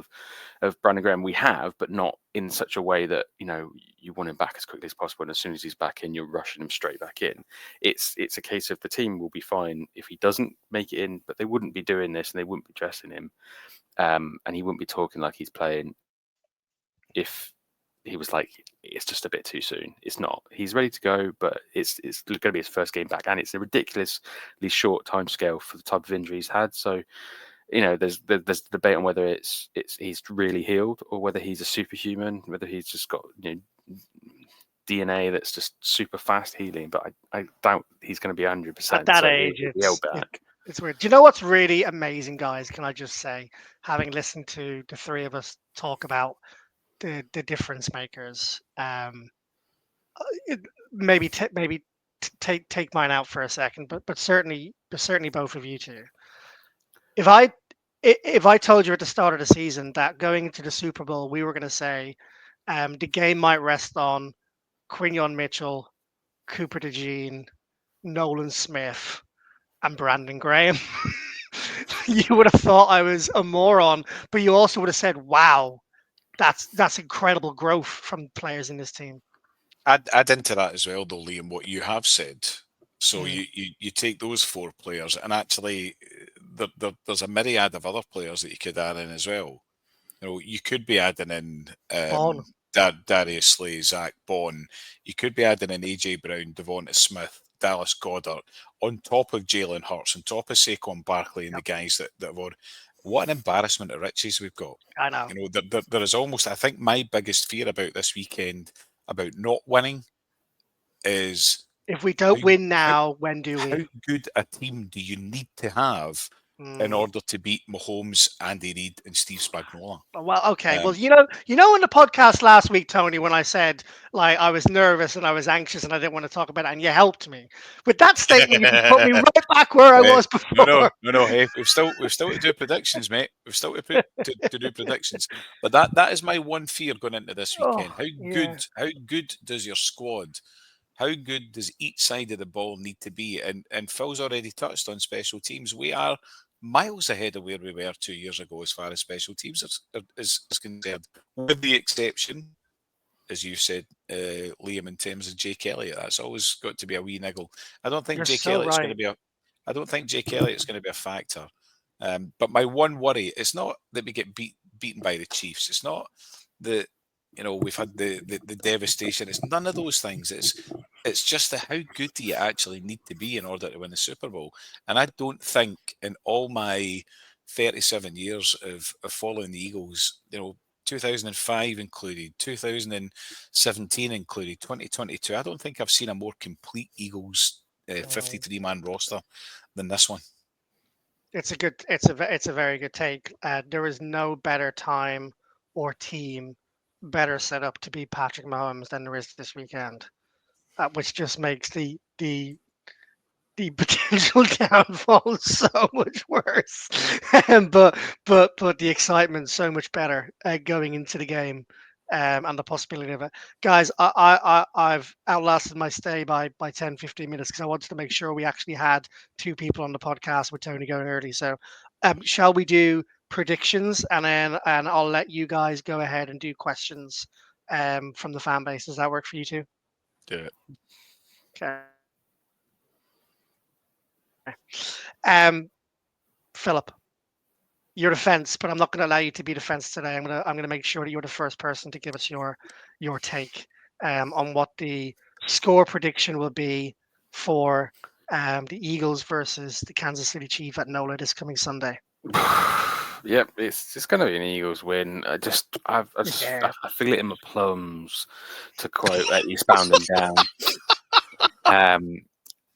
of Brandon Graham. We have, but not in such a way that you want him back as quickly as possible. And as soon as he's back in, you're rushing him straight back in. It's a case of the team will be fine if he doesn't make it in, but they wouldn't be doing this and they wouldn't be dressing him, and he wouldn't be talking like he's playing if he was like, it's just a bit too soon. It's not. He's ready to go, but it's going to be his first game back, and it's a ridiculously short time scale for the type of injury he's had. So, there's debate on whether he's really healed or whether he's a superhuman, whether he's just got DNA that's just super fast healing. But I doubt he's going to be 100%. At that so age, he'll be held back. it's weird. Do you know what's really amazing, guys? Can I just say, having listened to the three of us talk about the difference makers, maybe take mine out for a second, but certainly both of you two. If I told you at the start of the season that going into the Super Bowl we were going to say the game might rest on Quinion Mitchell, Cooper DeJean, Nolan Smith, and Brandon Graham, you would have thought I was a moron, but you also would have said, "Wow, that's incredible growth from players in this team." Add into that as well, though, Liam, what you have said. So Mm. you take those four players, and actually, there's a myriad of other players that you could add in as well. You could be adding in Bond. Darius Slay, Zach Bond. You could be adding in AJ Brown, Devonta Smith, Dallas Goddard, on top of Jalen Hurts, on top of Saquon Barkley and the guys that have already. What an embarrassment of riches we've got. I know. There is almost, I think my biggest fear about this weekend, about not winning, is If we don't win now, when do how we? good a team do you need to have in order to beat Mahomes, Andy Reid, and Steve Spagnuolo? Well, okay. Well, you know, in the podcast last week, Tony, when I said like I was nervous and I was anxious and I didn't want to talk about it, and you helped me with that statement. You just put me right back where I was before. No. Hey, we've still to do predictions, mate. We've still to do predictions. But that is my one fear going into this weekend. How good does your squad? How good does each side of the ball need to be? And Phil's already touched on special teams. We are miles ahead of where we were 2 years ago as far as special teams is concerned, with the exception, as you said, Liam, in terms of Jake Elliott. That's always got to be a wee niggle. I don't think Jake Elliott's going to be I don't think Jake Elliott's going to be a factor. But my one worry is not that we get beaten by the Chiefs. It's not that we've had the devastation. It's none of those things. It's just how good do you actually need to be in order to win the Super Bowl? And I don't think in all my 37 years of following the Eagles, 2005 included, 2017 included, 2022, I don't think I've seen a more complete Eagles 53-man roster than this one. It's a very good take. There is no better time or team better set up to beat Patrick Mahomes than there is this weekend, which just makes the potential downfall so much worse. but the excitement so much better going into the game, and the possibility of it. Guys, I've outlasted my stay by 10, 15 minutes because I wanted to make sure we actually had two people on the podcast with Tony going early. So shall we do predictions, and I'll let you guys go ahead and do questions from the fan base. Does that work for you two? Do it. Okay. Philip, your defense, but I'm not going to allow you to be defense today. I'm going to make sure that you're the first person to give us your take on what the score prediction will be for the Eagles versus the Kansas City Chiefs at NOLA this coming Sunday. Yep, it's going to be an Eagles win. I feel it in my plums, to quote Eastbound and Down.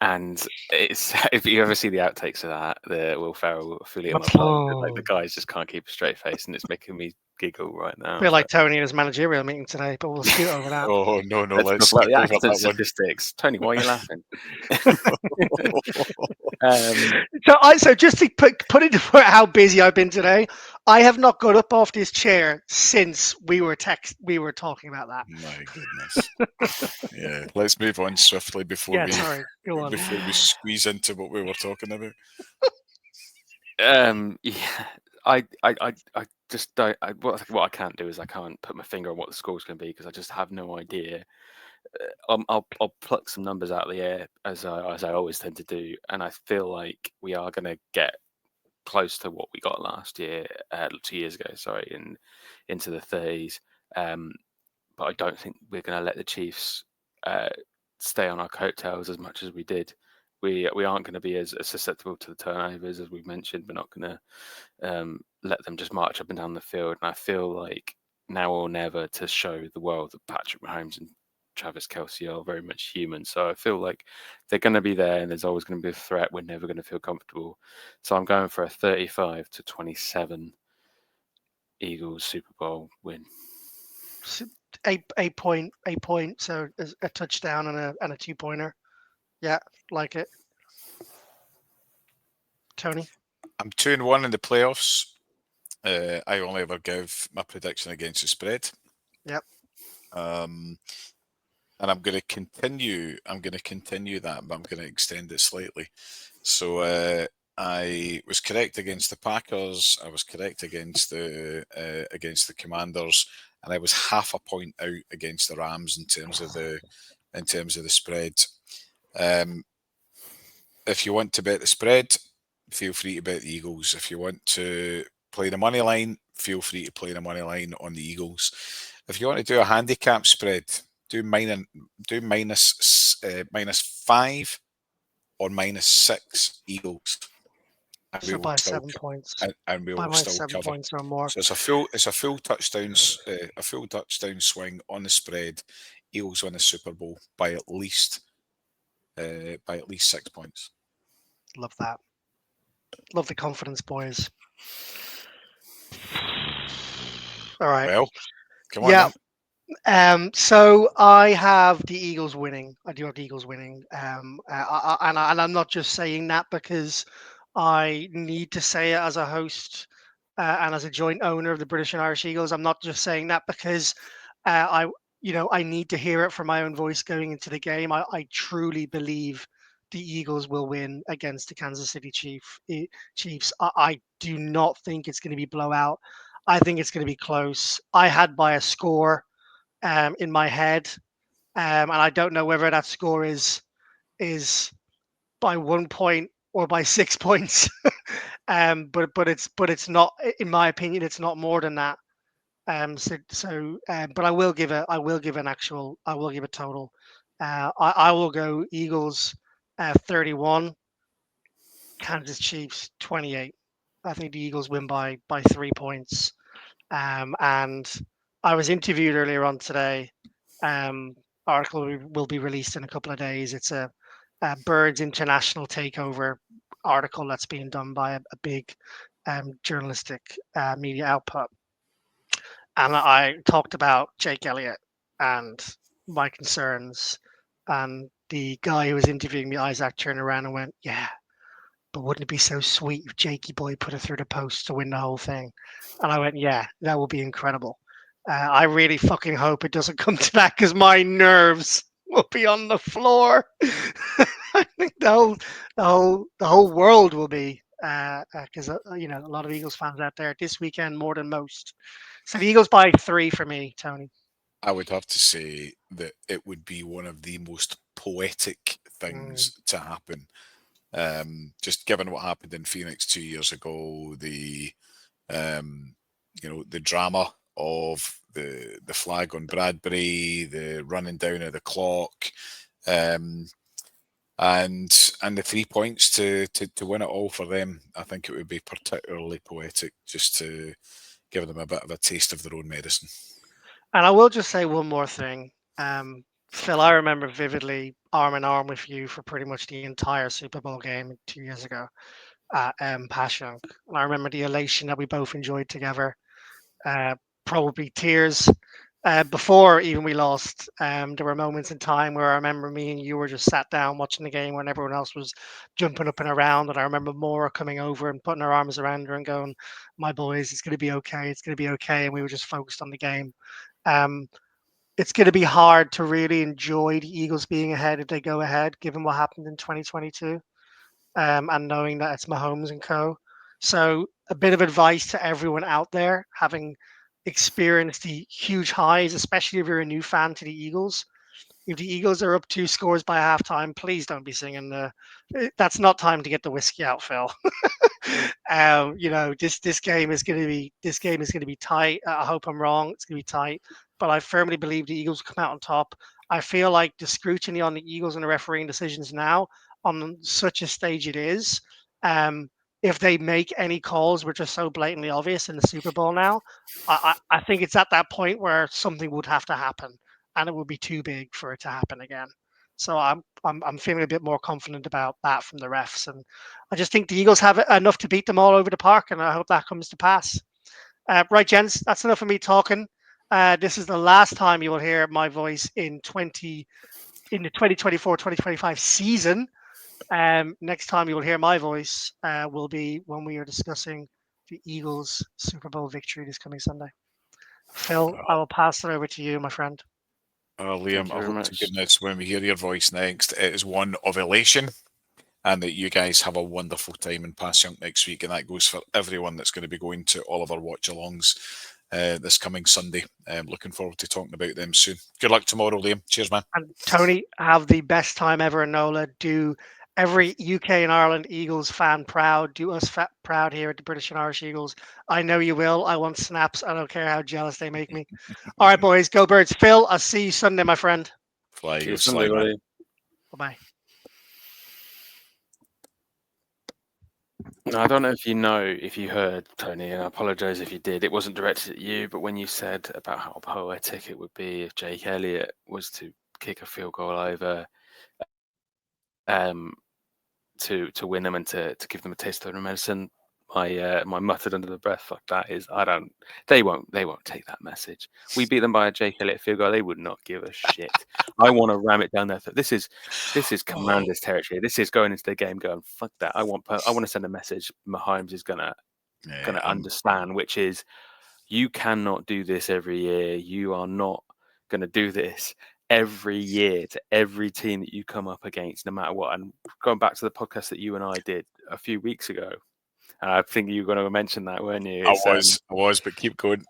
And it's, if you ever see the outtakes of that, the Will Ferrell affiliate, like the guys just can't keep a straight face, and it's making me giggle right now. I feel like Tony in his managerial meeting today, but we'll scoot over that. Oh no, let's skip the over that statistics. Tony, why are you laughing? So just to put into how busy I've been today, I have not got up off this chair since we were talking about that. My goodness. Yeah, let's move on swiftly before we squeeze into what we were talking about. I just don't. What I can't do is I can't put my finger on what the score's going to be because I just have no idea. I'll pluck some numbers out of the air as I always tend to do, and I feel like we are going to get close to what we got last year, 2 years ago. Sorry, into the 30s. but I don't think we're going to let the Chiefs stay on our coattails as much as we did. We aren't going to be as susceptible to the turnovers as we've mentioned. We're not going to let them just march up and down the field. And I feel like now or never to show the world that Patrick Mahomes and Travis Kelce are very much human. So I feel like they're going to be there, and there's always going to be a threat. We're never going to feel comfortable. So I'm going for a 35-27 Eagles Super Bowl win. 8 point, so a touchdown and a 2-pointer. Yeah, like it. Tony? I'm 2-1 in the playoffs. I only ever give my prediction against the spread. Yep. And I'm going to continue. I'm going to continue that, but I'm going to extend it slightly. So I was correct against the Packers. I was correct against the Commanders, and I was half a point out against the Rams in terms of the spread. If you want to bet the spread, feel free to bet the Eagles. If you want to play the money line, feel free to play the money line on the Eagles. If you want to do a handicap spread, do minus 5 or -6 Eagles, and we So will by still 7 points. and we By will my still 7 cover. points or more. So it's a full touchdown swing on the spread. Eagles win the Super Bowl by at least 6 points. Love that. Love the confidence, boys. All right. Well, come on Yeah. then. So I have the Eagles winning. I do have the Eagles winning. And I'm not just saying that because I need to say it as a host and as a joint owner of the British and Irish Eagles. I'm not just saying that because I need to hear it from my own voice going into the game. I truly believe the Eagles will win against the Kansas City Chiefs. I do not think it's going to be blowout. I think it's going to be close. I had by a score in my head, and I don't know whether that score is by 1 point or by 6 points. But it's not, in my opinion, it's not more than that. But I will give a total. I will go Eagles 31, Kansas Chiefs 28. I think the Eagles win by 3 points. And I was interviewed earlier on today. Article will be released in a couple of days. It's a Birds International takeover article that's being done by a big journalistic media output. And I talked about Jake Elliott and my concerns. And the guy who was interviewing me, Isaac, turned around and went, "Yeah, but wouldn't it be so sweet if Jakey boy put it through the post to win the whole thing?" And I went, "Yeah, that would be incredible." I really fucking hope it doesn't come to that because my nerves will be on the floor. I think the whole world will be because a lot of Eagles fans out there this weekend more than most. So the Eagles by 3 for me, Tony. I would have to say that it would be one of the most poetic things to happen. Just given what happened in Phoenix 2 years ago, the drama of the flag on Bradbury, the running down of the clock, and the 3 points to win it all for them. I think it would be particularly poetic just to give them a bit of a taste of their own medicine. And I will just say one more thing. Phil, I remember vividly arm in arm with you for pretty much the entire Super Bowl game 2 years ago at Passyunk. And I remember the elation that we both enjoyed together. Probably tears before even we lost. There were moments in time where I remember me and you were just sat down watching the game when everyone else was jumping up and around. And I remember Maura coming over and putting her arms around her and going, "My boys, it's going to be okay. It's going to be okay." And we were just focused on the game. It's going to be hard to really enjoy the Eagles being ahead if they go ahead, given what happened in 2022, and knowing that it's Mahomes and co. So a bit of advice to everyone out there, having experienced the huge highs, especially if you're a new fan to the Eagles, If the Eagles are up 2 scores by halftime, please don't be singing. That's not time to get the whiskey out, Phil. This game is going to be tight. I hope I'm wrong. It's going to be tight, but I firmly believe the Eagles will come out on top. I feel like the scrutiny on the Eagles and the refereeing decisions now, on such a stage it is, if they make any calls which are so blatantly obvious in the Super Bowl now, I think it's at that point where something would have to happen, and it would be too big for it to happen again. So I'm feeling a bit more confident about that from the refs, and I just think the Eagles have enough to beat them all over the park, and I hope that comes to pass. Right, gents, that's enough of me talking. This is the last time you will hear my voice in the 2024-2025 season. Next time you will hear my voice will be when we are discussing the Eagles' Super Bowl victory this coming Sunday. Phil, I will pass it over to you, my friend. Liam, you I very hope much. to goodness when we hear your voice next, it is one of elation, and that you guys have a wonderful time in Pass Young next week, and that goes for everyone that's going to be going to all of our watch-alongs this coming Sunday. Looking forward to talking about them soon. Good luck tomorrow, Liam. Cheers, man. And Tony, have the best time ever in NOLA. Do every UK and Ireland Eagles fan proud. Do us proud here at the British and Irish Eagles. I know you will. I want snaps. I don't care how jealous they make me. All right, boys, go Birds. Phil, I'll see you Sunday, my friend. Fly, See go you Sunday, Sly, man. buddy. Bye-bye. I don't know if you heard, Tony, and I apologize if you did. It wasn't directed at you, but when you said about how poetic it would be if Jake Elliott was to kick a field goal over to win them and to give them a taste of their medicine, my muttered under the breath, like that is, they won't take that message. We beat them by a Jake Elliott field goal, they would not give a shit. I want to ram it down their throat. This is Commanders territory. This is going into the game going, fuck that. I want to send a message Mahomes is gonna understand, which is, you cannot do this every year. You are not gonna do this every year to every team that you come up against, no matter what. And going back to the podcast that you and I did a few weeks ago, I think you were going to mention that, weren't you? I was, but keep going.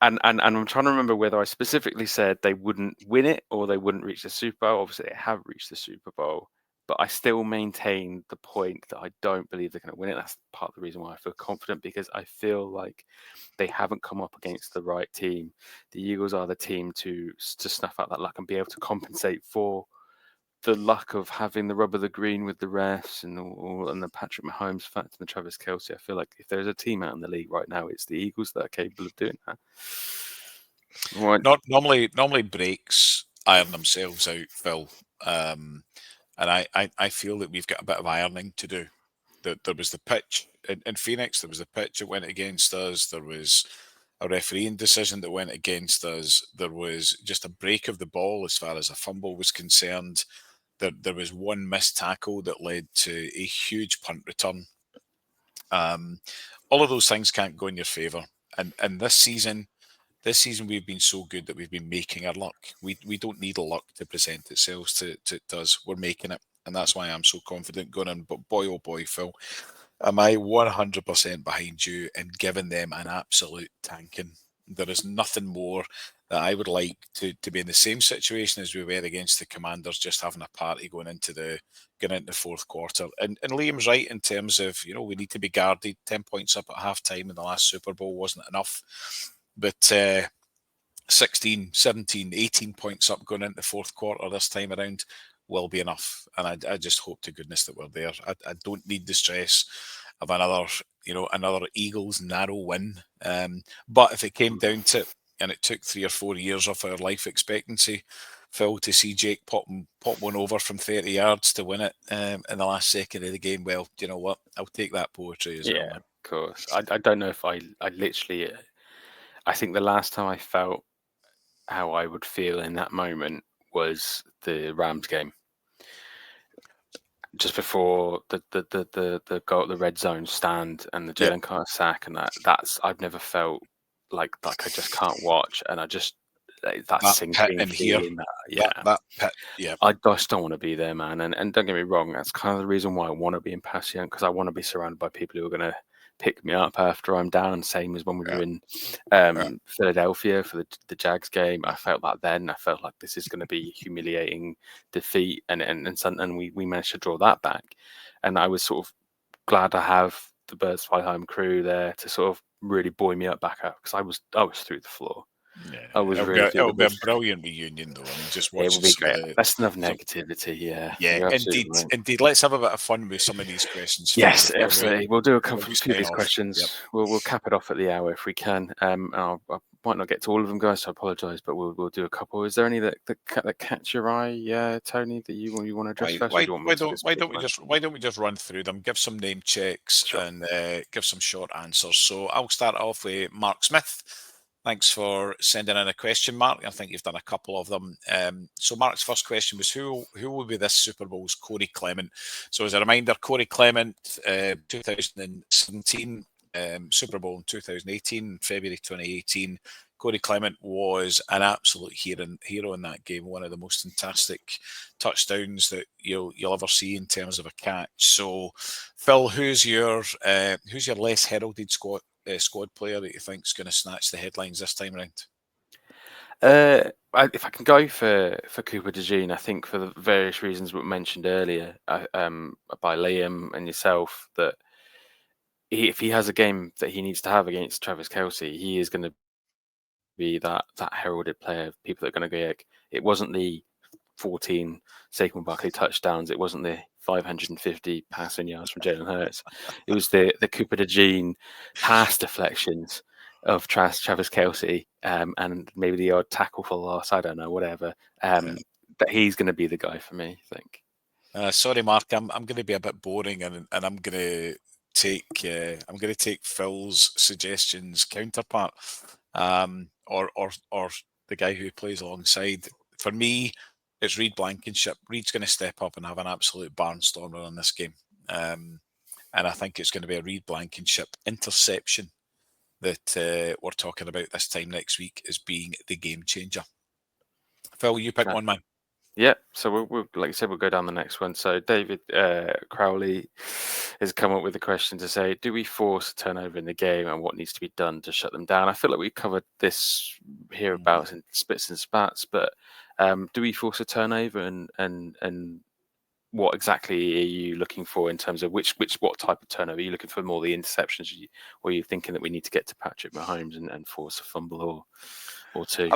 And I'm trying to remember whether I specifically said they wouldn't win it or they wouldn't reach the Super Bowl. Obviously, they have reached the Super Bowl, but I still maintain the point that I don't believe they're going to win it. That's part of the reason why I feel confident, because I feel like they haven't come up against the right team. The Eagles are the team to snuff out that luck and be able to compensate for the luck of having the rub of the green with the refs and the Patrick Mahomes factor and the Travis Kelce. I feel like if there's a team out in the league right now, it's the Eagles that are capable of doing that. Right. Not normally breaks iron themselves out, Phil. And I feel that we've got a bit of ironing to do. There was the pitch in Phoenix. There was the pitch that went against us. There was a refereeing decision that went against us. There was just a break of the ball as far as a fumble was concerned. There was one missed tackle that led to a huge punt return. All of those things can't go in your favour. And this season we've been so good that we've been making our luck. We don't need luck to present itself to us. We're making it. And that's why I'm so confident going in. But boy, oh boy, Phil, am I 100% behind you in giving them an absolute tanking. There is nothing more that I would like to be in the same situation as we were against the Commanders, just having a party going into the fourth quarter. And Liam's right in terms of, we need to be guarded. 10 points up at halftime in the last Super Bowl wasn't enough. But 16, 17, 18 points up going into the fourth quarter this time around will be enough. And I just hope to goodness that we're there. I don't need the stress of another Eagles narrow win. But if it came down to it, and it took 3 or 4 years off our life expectancy, Phil, to see Jake pop one over from 30 yards to win it in the last second of the game, well, do you know what? I'll take that poetry as well, man. Of course. I don't know if I literally, I think the last time I felt how I would feel in that moment was the Rams game. Just before the goal at the red zone stand and the Jalen Carter sack, and that's I've never felt like I just can't watch, and I just that sinking in here, feeling that pit, I just don't want to be there, man. And don't get me wrong, that's kind of the reason why I want to be in Passion, because I want to be surrounded by people who are going to pick me up after I'm down. Same as when we were in Philadelphia for the Jags game. I felt that then. I felt like this is going to be humiliating defeat, and we managed to draw that back. And I was sort of glad to have the Birds Fly Home crew there to sort of really buoy me up back up, because I was through the floor. Yeah, I was it'll be a brilliant reunion, though. I mean, just watching it will be some great. That's enough negativity. Yeah, indeed. Let's have a bit of fun with some of these questions. Yes, absolutely. We'll do a couple of sign these off. questions. Yep. We'll cap it off at the hour if we can. I might not get to all of them, guys, so I apologise, but we'll do a couple. Is there any that catch your eye, Tony, that you want to address first? Why don't we just run through them, give some name checks, and give some short answers. So I'll start off with Mark Smith. Thanks for sending in a question, Mark. I think you've done a couple of them. So Mark's first question was, who will be this Super Bowl's Corey Clement? So as a reminder, Corey Clement, 2017, Super Bowl in 2018, February 2018. Corey Clement was an absolute hero in that game. One of the most fantastic touchdowns that you'll ever see in terms of a catch. So, Phil, who's your less heralded squad player that you think is going to snatch the headlines this time around? If I can go for Cooper DeJean, I think for the various reasons we mentioned earlier by Liam and yourself, that if he has a game that he needs to have against Travis Kelce, he is going to be that heralded player. People that are going to go, like, it wasn't the 14 Saquon Barkley touchdowns, it wasn't the 550 passing yards from Jalen Hurts, it was the Cooper DeJean pass deflections of Travis Kelce, and maybe the odd tackle for loss, I don't know, whatever. That he's going to be the guy for me, I think. Sorry, Mark, I'm going to be a bit boring, and I'm going to take Phil's suggestions counterpart, or the guy who plays alongside. For me, it's Reed Blankenship. Reed's going to step up and have an absolute barnstormer in this game, and I think it's going to be a Reed Blankenship interception that we're talking about this time next week as being the game changer. Phil, you pick one, man. Yeah, so we'll like you said, we'll go down the next one. So David Crowley has come up with a question to say, do we force a turnover in the game, and what needs to be done to shut them down? I feel like we covered this hereabouts in spits and spats, but do we force a turnover, and what exactly are you looking for in terms of what type of turnover? Are you looking for more the interceptions, or are you thinking that we need to get to Patrick Mahomes and force a fumble or two?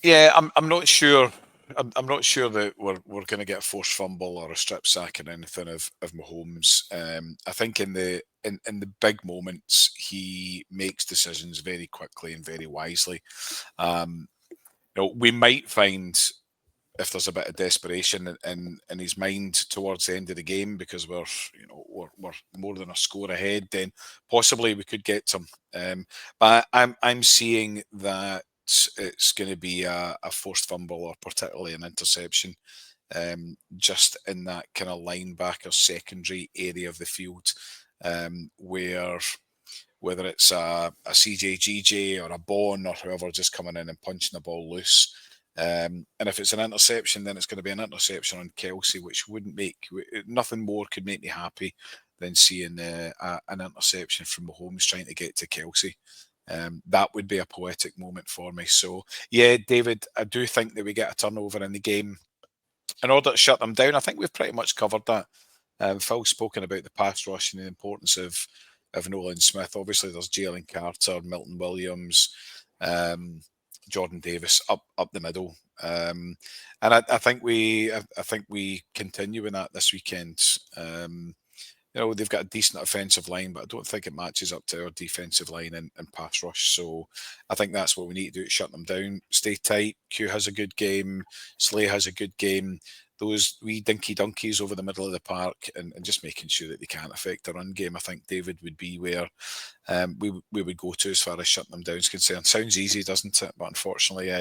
I'm not sure. I'm not sure that we're going to get a forced fumble or a strip sack or anything of Mahomes. I think in the big moments he makes decisions very quickly and very wisely. We might find, if there's a bit of desperation in his mind towards the end of the game, because we're more than a score ahead, then possibly we could get some. But I'm seeing that it's going to be a forced fumble, or particularly an interception, just in that kind of linebacker secondary area of the field, where whether it's a CJGJ or a Bond or whoever just coming in and punching the ball loose. And if it's an interception, then it's going to be an interception on Kelce, which nothing more could make me happy than seeing an interception from Mahomes trying to get to Kelce. That would be a poetic moment for me. So, yeah, David, I do think that we get a turnover in the game in order to shut them down. I think we've pretty much covered that. Phil's spoken about the pass rush and the importance of Nolan Smith. Obviously, there's Jalen Carter, Milton Williams, Jordan Davis up the middle, and I think we continue in that this weekend. They've got a decent offensive line, but I don't think it matches up to our defensive line and pass rush. So I think that's what we need to do to shut them down. Stay tight. Q has a good game. Slay has a good game. Those wee dinky donkeys over the middle of the park, and just making sure that they can't affect the run game, I think, David, would be where we would go to as far as shutting them down is concerned. Sounds easy, doesn't it? But unfortunately,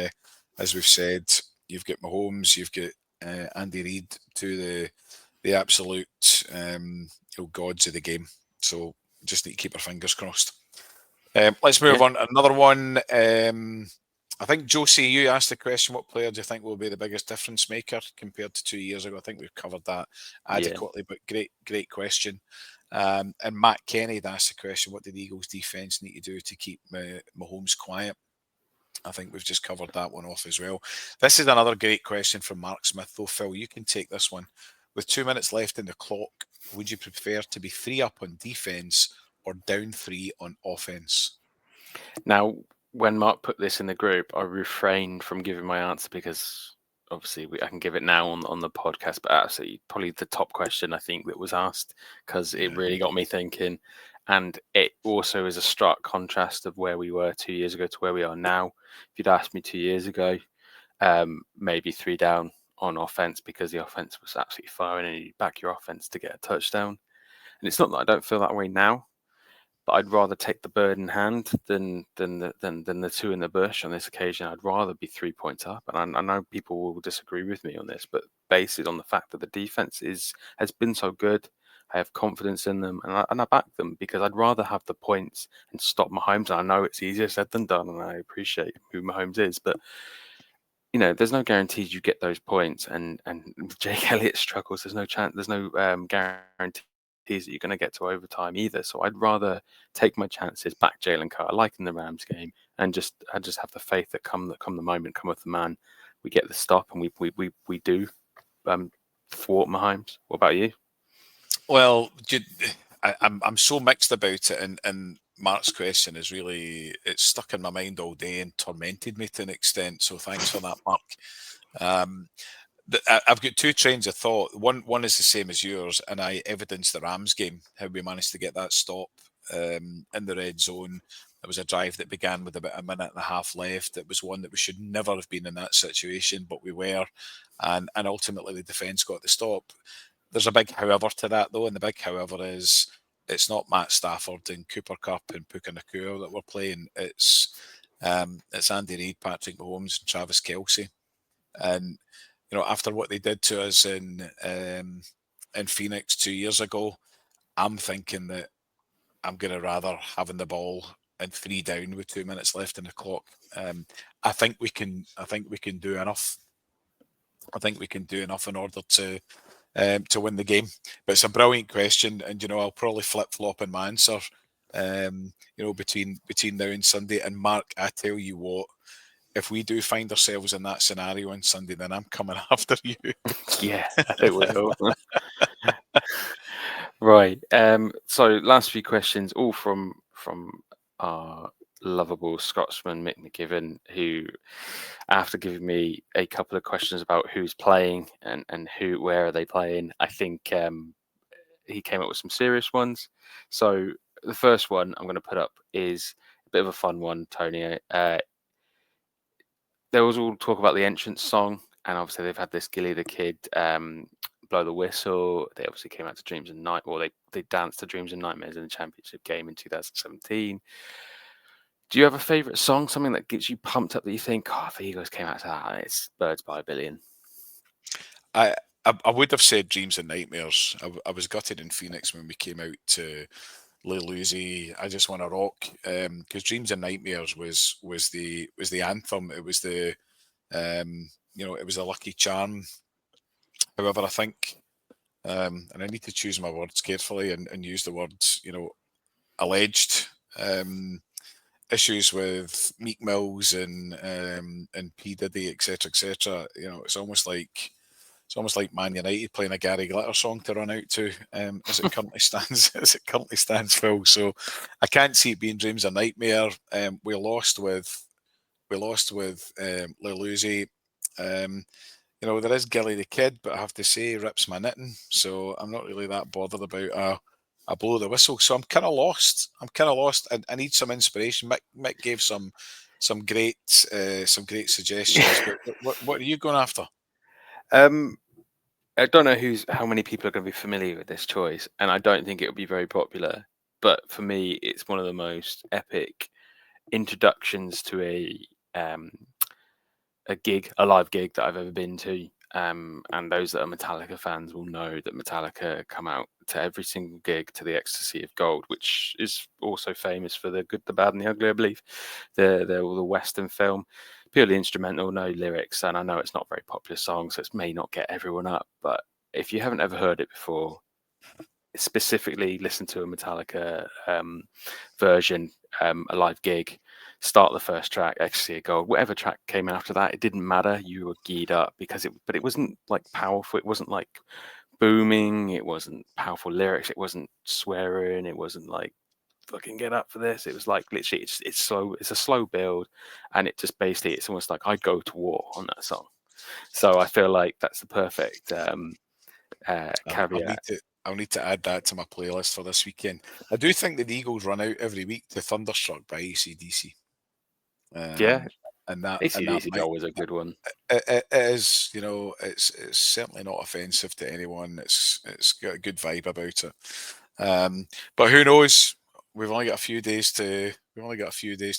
as we've said, you've got Mahomes, you've got Andy Reid, the absolute gods of the game. So just need to keep our fingers crossed. Let's move on. Another one. I think Josie, you asked the question: what player do you think will be the biggest difference maker compared to 2 years ago? I think we've covered that Yeah. adequately, but great question. And Matt Kenny asked the question: what did the Eagles' defense need to do to keep Mahomes quiet? I think we've just covered that one off as well. This is another great question from Mark Smith, though. Phil, you can take this one. With 2 minutes left in the clock, would you prefer to be 3 up on defense or down 3 on offense? Now, when Mark put this in the group, I refrained from giving my answer because obviously I can give it now on the podcast, but absolutely probably the top question I think that was asked, because it really got me thinking. And it also is a stark contrast of where we were 2 years ago to where we are now. If you'd asked me 2 years ago, maybe 3 down on offense because the offense was absolutely firing and you back your offense to get a touchdown. And it's not that I don't feel that way now, but I'd rather take the bird in hand than the two in the bush on this occasion. I'd rather be 3 points up, and I know people will disagree with me on this, but based it on the fact that the defense has been so good. I have confidence in them, and I back them because I'd rather have the points and stop Mahomes. And I know it's easier said than done, and I appreciate who Mahomes is, but there's no guarantees you get those points. And Jake Elliott struggles. There's no chance. There's no guarantee that you're going to get to overtime either. So I'd rather take my chances, back Jalen Carter, like in the Rams game, and I just have the faith that come the moment, cometh the man. We get the stop, and we do thwart Mahomes. What about you? Well, I'm so mixed about it, and Mark's question is really, it's stuck in my mind all day and tormented me to an extent. So thanks for that, Mark. I've got two trains of thought. One is the same as yours, and I evidenced the Rams game, how we managed to get that stop in the red zone. There was a drive that began with about a minute and a half left. It was one that we should never have been in that situation, but we were, and ultimately the defence got the stop. There's a big however to that, though, and the big however is it's not Matt Stafford and Cooper Cup and Puka Nakua that we're playing. It's Andy Reid, Patrick Mahomes, and Travis Kelce. And after what they did to us in Phoenix 2 years ago, I'm thinking that I'm going to rather having the ball and 3 down with 2 minutes left in the clock. I think we can do enough. I think we can do enough in order to win the game. But it's a brilliant question, and I'll probably flip flop in my answer. Between now and Sunday. And Mark, I tell you what, if we do find ourselves in that scenario on Sunday, then I'm coming after you. Yeah, I think we will. Right. So last few questions, all from our lovable Scotsman Mick McGivern, who, after giving me a couple of questions about who's playing and where are they playing, I think he came up with some serious ones. So the first one I'm going to put up is a bit of a fun one, Tony. There was all talk about the entrance song, and obviously they've had this Gilly the Kid blow the whistle. They obviously came out to Dreams and Night, or they danced to Dreams and Nightmares in the championship game in 2017. Do you have a favourite song, something that gets you pumped up that you think, if the Eagles came out to that, it's Birds by a Billion? I would have said Dreams and Nightmares. I was gutted in Phoenix when we came out to Lil Uzi, I Just Wanna Rock, because Dreams and Nightmares was the anthem. It was the it was a lucky charm. However, I think, and I need to choose my words carefully and use the words, alleged issues with Meek Mills and P Diddy, etc., etc. It's almost like Man United playing a Gary Glitter song to run out to, as it currently stands, Phil. So I can't see it being Dreams of Nightmare. We lost with Lil Uzi. There is Gilly the Kid, but I have to say, rips my knitting. So I'm not really that bothered about a blow the whistle. So I'm kind of lost. And I need some inspiration. Mick gave some great suggestions. But what are you going after? I don't know how many people are going to be familiar with this choice, and I don't think it will be very popular. But for me, it's one of the most epic introductions to a live gig that I've ever been to. And those that are Metallica fans will know that Metallica come out to every single gig to the Ecstasy of Gold, which is also famous for the Good, the Bad, and the Ugly, I believe, the Western film. purely instrumental, no lyrics, and I know it's not a very popular song, so it may not get everyone up. But if you haven't ever heard it before, specifically listen to a Metallica version, a live gig, start the first track, Ecstasy of Gold, whatever track came after that, it didn't matter. You were geared up because but it wasn't like powerful. It wasn't like booming. It wasn't powerful lyrics. It wasn't swearing. It wasn't like fucking get up for this. It was like literally it's slow. It's a slow build, and it just basically it's almost like I go to war on that song. So I feel like that's the perfect caveat. I'll need to add that to my playlist for this weekend. I do think that the Eagles run out every week to Thunderstruck by AC/DC. Yeah, and that AC/DC is might, always a good one. it is, it's certainly not offensive to anyone. It's got a good vibe about it. But who knows? We've only got a few days to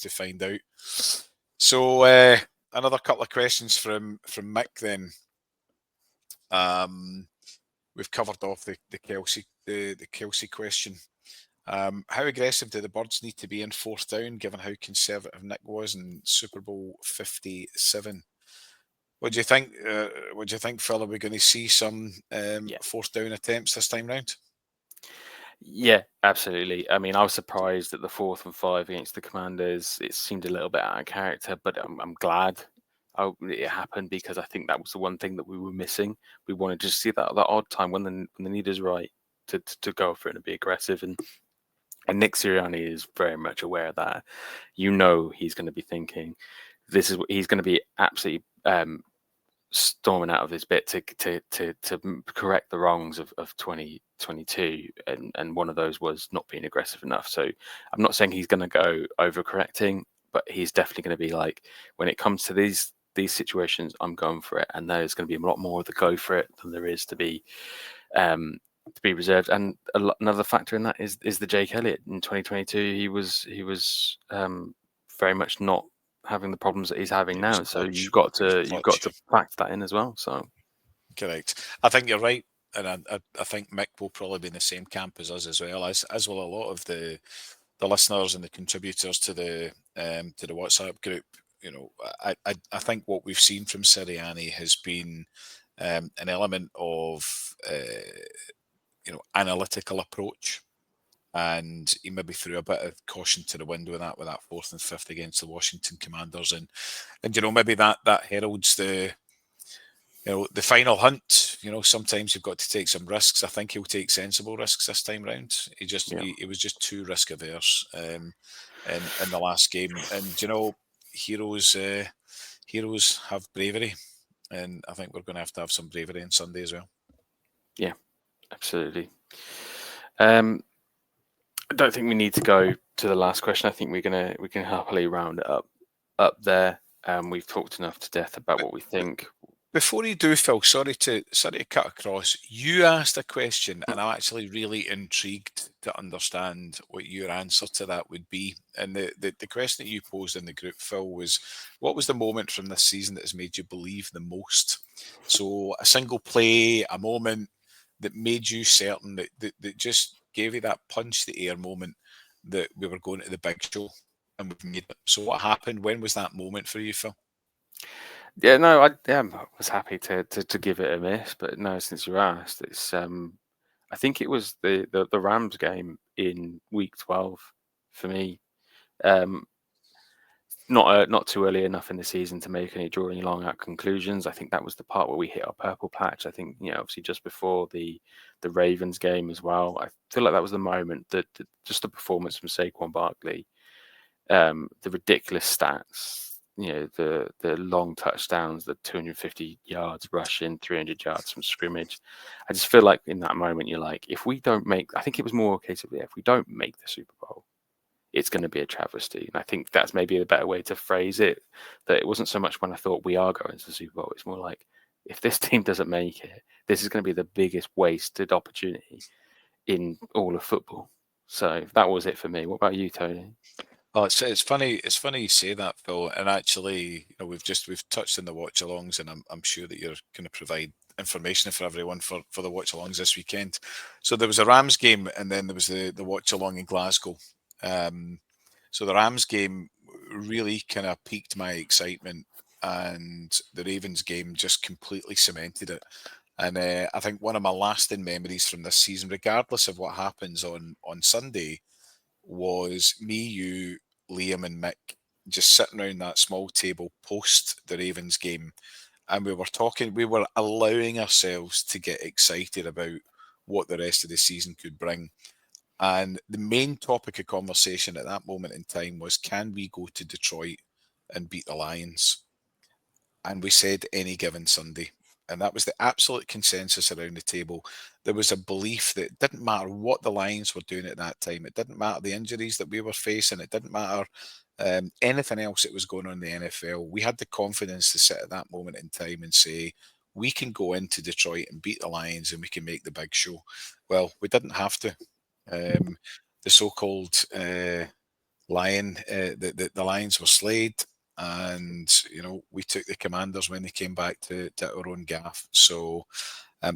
find out. So another couple of questions from Mick then. We've covered off the Kelsey question. How aggressive do the Birds need to be in fourth down, given how conservative Nick was in Superbowl 57? What do you think? Phil? Are we going to see some fourth down attempts this time round? Yeah, absolutely. I mean, I was surprised that the 4th and 5 against the Commanders, it seemed a little bit out of character, but I'm glad it happened because I think that was the one thing that we were missing. We wanted to see that odd time when the need is right to go for it and be aggressive. And Nick Sirianni is very much aware of that. He's going to be thinking this is what he's going to be absolutely storming out of his bit to correct the wrongs of 2022, and one of those was not being aggressive enough. So I'm not saying he's going to go overcorrecting, but he's definitely going to be like, when it comes to these situations, I'm going for it, and there's going to be a lot more of the go for it than there is to be reserved. And another factor in that is the Jake Elliott in 2022. He was very much not having the problems that he's having now. So you've got to factor that in as well. So correct. I think you're right, and I think Mick will probably be in the same camp as us as well, as will a lot of the listeners and the contributors to the WhatsApp group. I think what we've seen from Sirianni has been an element of analytical approach, and he maybe threw a bit of caution to the window with that 4th and 5th against the Washington Commanders, and maybe that heralds the final hunt. Sometimes you've got to take some risks. I think he'll take sensible risks this time round. He was just too risk averse in the last game, and heroes have bravery, and I think we're going to have some bravery on Sunday as well. Yeah, absolutely. I don't think we need to go to the last question. I think we can happily round it up there. We've talked enough to death about what we think. Before you do, Phil, sorry to cut across. You asked a question, and I'm actually really intrigued to understand what your answer to that would be. And the question that you posed in the group, Phil, was, what was the moment from this season that has made you believe the most? So a single play, a moment that made you certain that just gave you that punch the air moment that we were going to the big show and we've made it. So what happened? When was that moment for you, Phil? Yeah, no, I was happy to give it a miss, but no, since you asked, it's I think it was the Rams game in week 12 for me. Not too early enough in the season to make any drawing long out conclusions. I think that was the part where we hit our purple patch. I think obviously just before the Ravens game as well. I feel like that was the moment that just the performance from Saquon Barkley, the ridiculous stats. The long touchdowns, the 250 yards rushing, 300 yards from scrimmage. I just feel like in that moment, you're like, if we don't make, I think it was more a case of, if we don't make the Super Bowl, it's going to be a travesty. And I think that's maybe a better way to phrase it, that it wasn't so much when I thought we are going to the Super Bowl. It's more like, if this team doesn't make it, this is going to be the biggest wasted opportunity in all of football. So that was it for me. What about you, Tony? Oh, it's funny. It's funny you say that, Phil. And actually, we've touched on the watch-alongs, and I'm sure that you're going to provide information for everyone for the watch-alongs this weekend. So there was a Rams game, and then there was the watch-along in Glasgow. So the Rams game really kind of piqued my excitement and the Ravens game just completely cemented it. And I think one of my lasting memories from this season, regardless of what happens on Sunday, was me, you, Liam, and Mick just sitting around that small table post the Ravens game, and we were allowing ourselves to get excited about what the rest of the season could bring. And the main topic of conversation at that moment in time was, can we go to Detroit and beat the Lions? And we said any given Sunday. And that was the absolute consensus around the table. There was a belief that it didn't matter what the Lions were doing at that time. It didn't matter the injuries that we were facing. It didn't matter anything else that was going on in the NFL. We had the confidence to sit at that moment in time and say, we can go into Detroit and beat the Lions and we can make the big show. Well, we didn't have to. The so-called the Lions were slayed, and we took the Commanders when they came back to our own gaff. So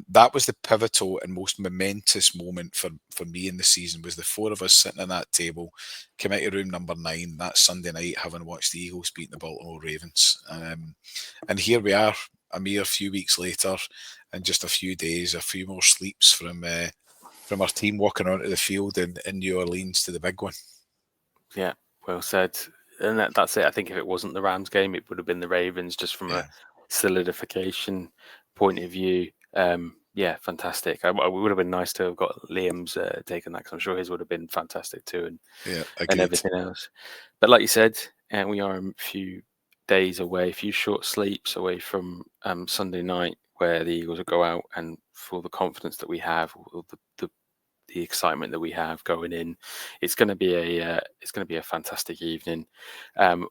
that was the pivotal and most momentous moment for me in the season, was the four of us sitting at that table, committee room number 9, that Sunday night, having watched the Eagles beat the Baltimore Ravens. And here we are, a mere few weeks later, and just a few days, a few more sleeps from our team walking onto the field in New Orleans to the big one. Yeah, well said. And that's it. I think if it wasn't the Rams game, it would have been the Ravens, just from a solidification point of view. Yeah, fantastic. It would have been nice to have got Liam's take on that, because I'm sure his would have been fantastic too, and everything else. But like you said, we are a few days away, a few short sleeps away from Sunday night, where the Eagles will go out, and for the confidence that we have, the excitement that we have going in, it's going to be a fantastic evening.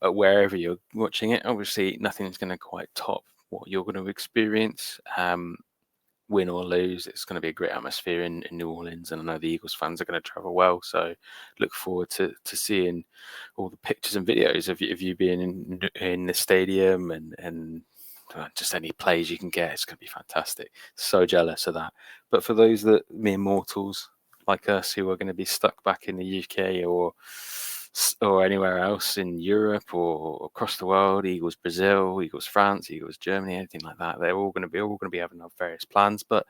Wherever you're watching it, obviously nothing's going to quite top what you're going to experience. Win or lose, it's going to be a great atmosphere in New Orleans, and I know the Eagles fans are going to travel well. So look forward to seeing all the pictures and videos of you being in the stadium, and just any plays you can get. It's going to be fantastic. So jealous of that. But for those that mere mortals like us who are going to be stuck back in the UK or anywhere else in Europe or across the world, Eagles Brazil, Eagles France, Eagles Germany, anything like that, they're all going to be having our various plans. But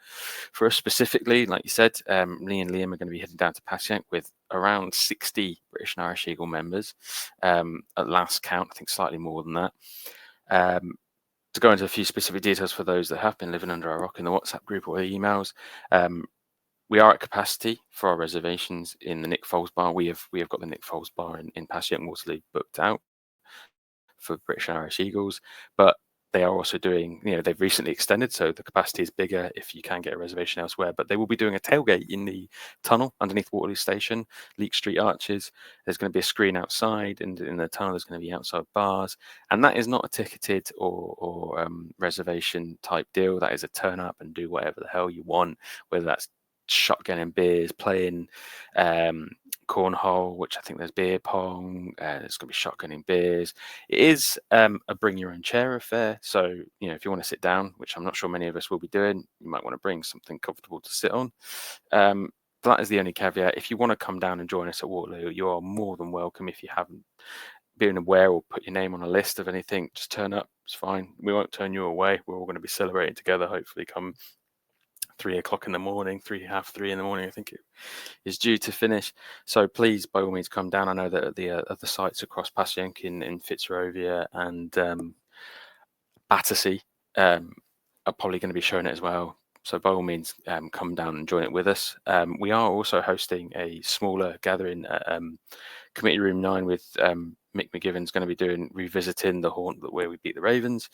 for us specifically, like you said, Lee and Liam are going to be heading down to Passyunk with around 60 British and Irish Eagle members. At last count, I think slightly more than that. To go into a few specific details for those that have been living under a rock in the WhatsApp group or emails, we are at capacity for our reservations in the Nick Foles bar. We have got the Nick Foles bar in Passyunk Waterloo booked out for British and Irish Eagles, but they are also doing, they've recently extended, so the capacity is bigger if you can get a reservation elsewhere. But they will be doing a tailgate in the tunnel underneath Waterloo Station, Leek Street Arches. There's going to be a screen outside, and in the tunnel there's going to be outside bars. And that is not a ticketed or reservation type deal. That is a turn up and do whatever the hell you want, whether that's shotgunning beers, playing cornhole, which I think there's beer pong, there's going to be shotgunning beers. It is a bring your own chair affair, so if you want to sit down, which I'm not sure many of us will be doing, you might want to bring something comfortable to sit on. That is the only caveat. If you want to come down and join us at Waterloo, you are more than welcome. If you haven't been aware or put your name on a list of anything, just turn up. It's fine. We won't turn you away. We're all going to be celebrating together, hopefully come 3 o'clock in the morning, 3:30 in the morning, I think it is due to finish. So please, by all means, come down. I know that the other sites across Passyunk in Fitzrovia and Battersea are probably going to be showing it as well. So by all means, come down and join it with us. We are also hosting a smaller gathering at Committee Room 9 with Mick McGivern's going to be revisiting the haunt where we beat the Ravens.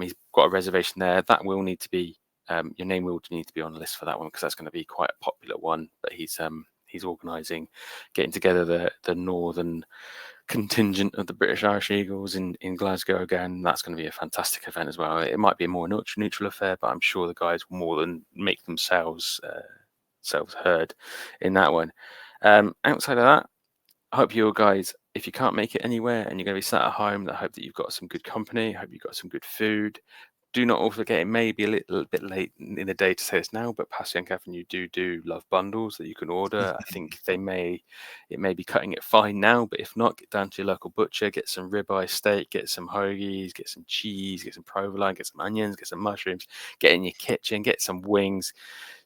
He's got a reservation there. That will need to be your name will need to be on the list for that one, because that's going to be quite a popular one. But he's organising, getting together the northern contingent of the British Irish Eagles in Glasgow again. That's going to be a fantastic event as well. It might be a more neutral affair, but I'm sure the guys will more than make themselves heard in that one. Outside of that, I hope you guys, if you can't make it anywhere and you're going to be sat at home, I hope that you've got some good company. I hope you've got some good food. do not also forget, it may be a little bit late in the day to say this now, but Passy and Catherine, you do love bundles that you can order. I think it may be cutting it fine now, but if not, get down to your local butcher, get some ribeye steak, get some hoagies, get some cheese, get some provolone, get some onions, get some mushrooms, get in your kitchen, get some wings,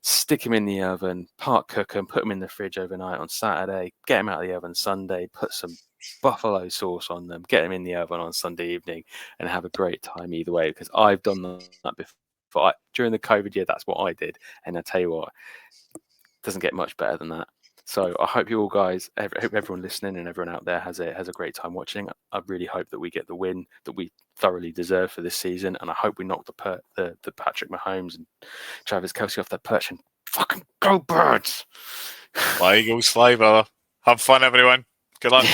stick them in the oven, part cook them, put them in the fridge overnight on Saturday, get them out of the oven Sunday, put some buffalo sauce on them, get them in the oven on Sunday evening, and have a great time either way, because I've done that before. During the COVID year, that's what I did, and I tell you what, it doesn't get much better than that. So I hope you all guys, I hope everyone listening and everyone out there has a great time watching. I really hope that we get the win that we thoroughly deserve for this season, and I hope we knock the Patrick Mahomes and Travis Kelce off that perch and fucking go Birds! Fly Eagles fly, brother. Have fun, everyone. Good luck.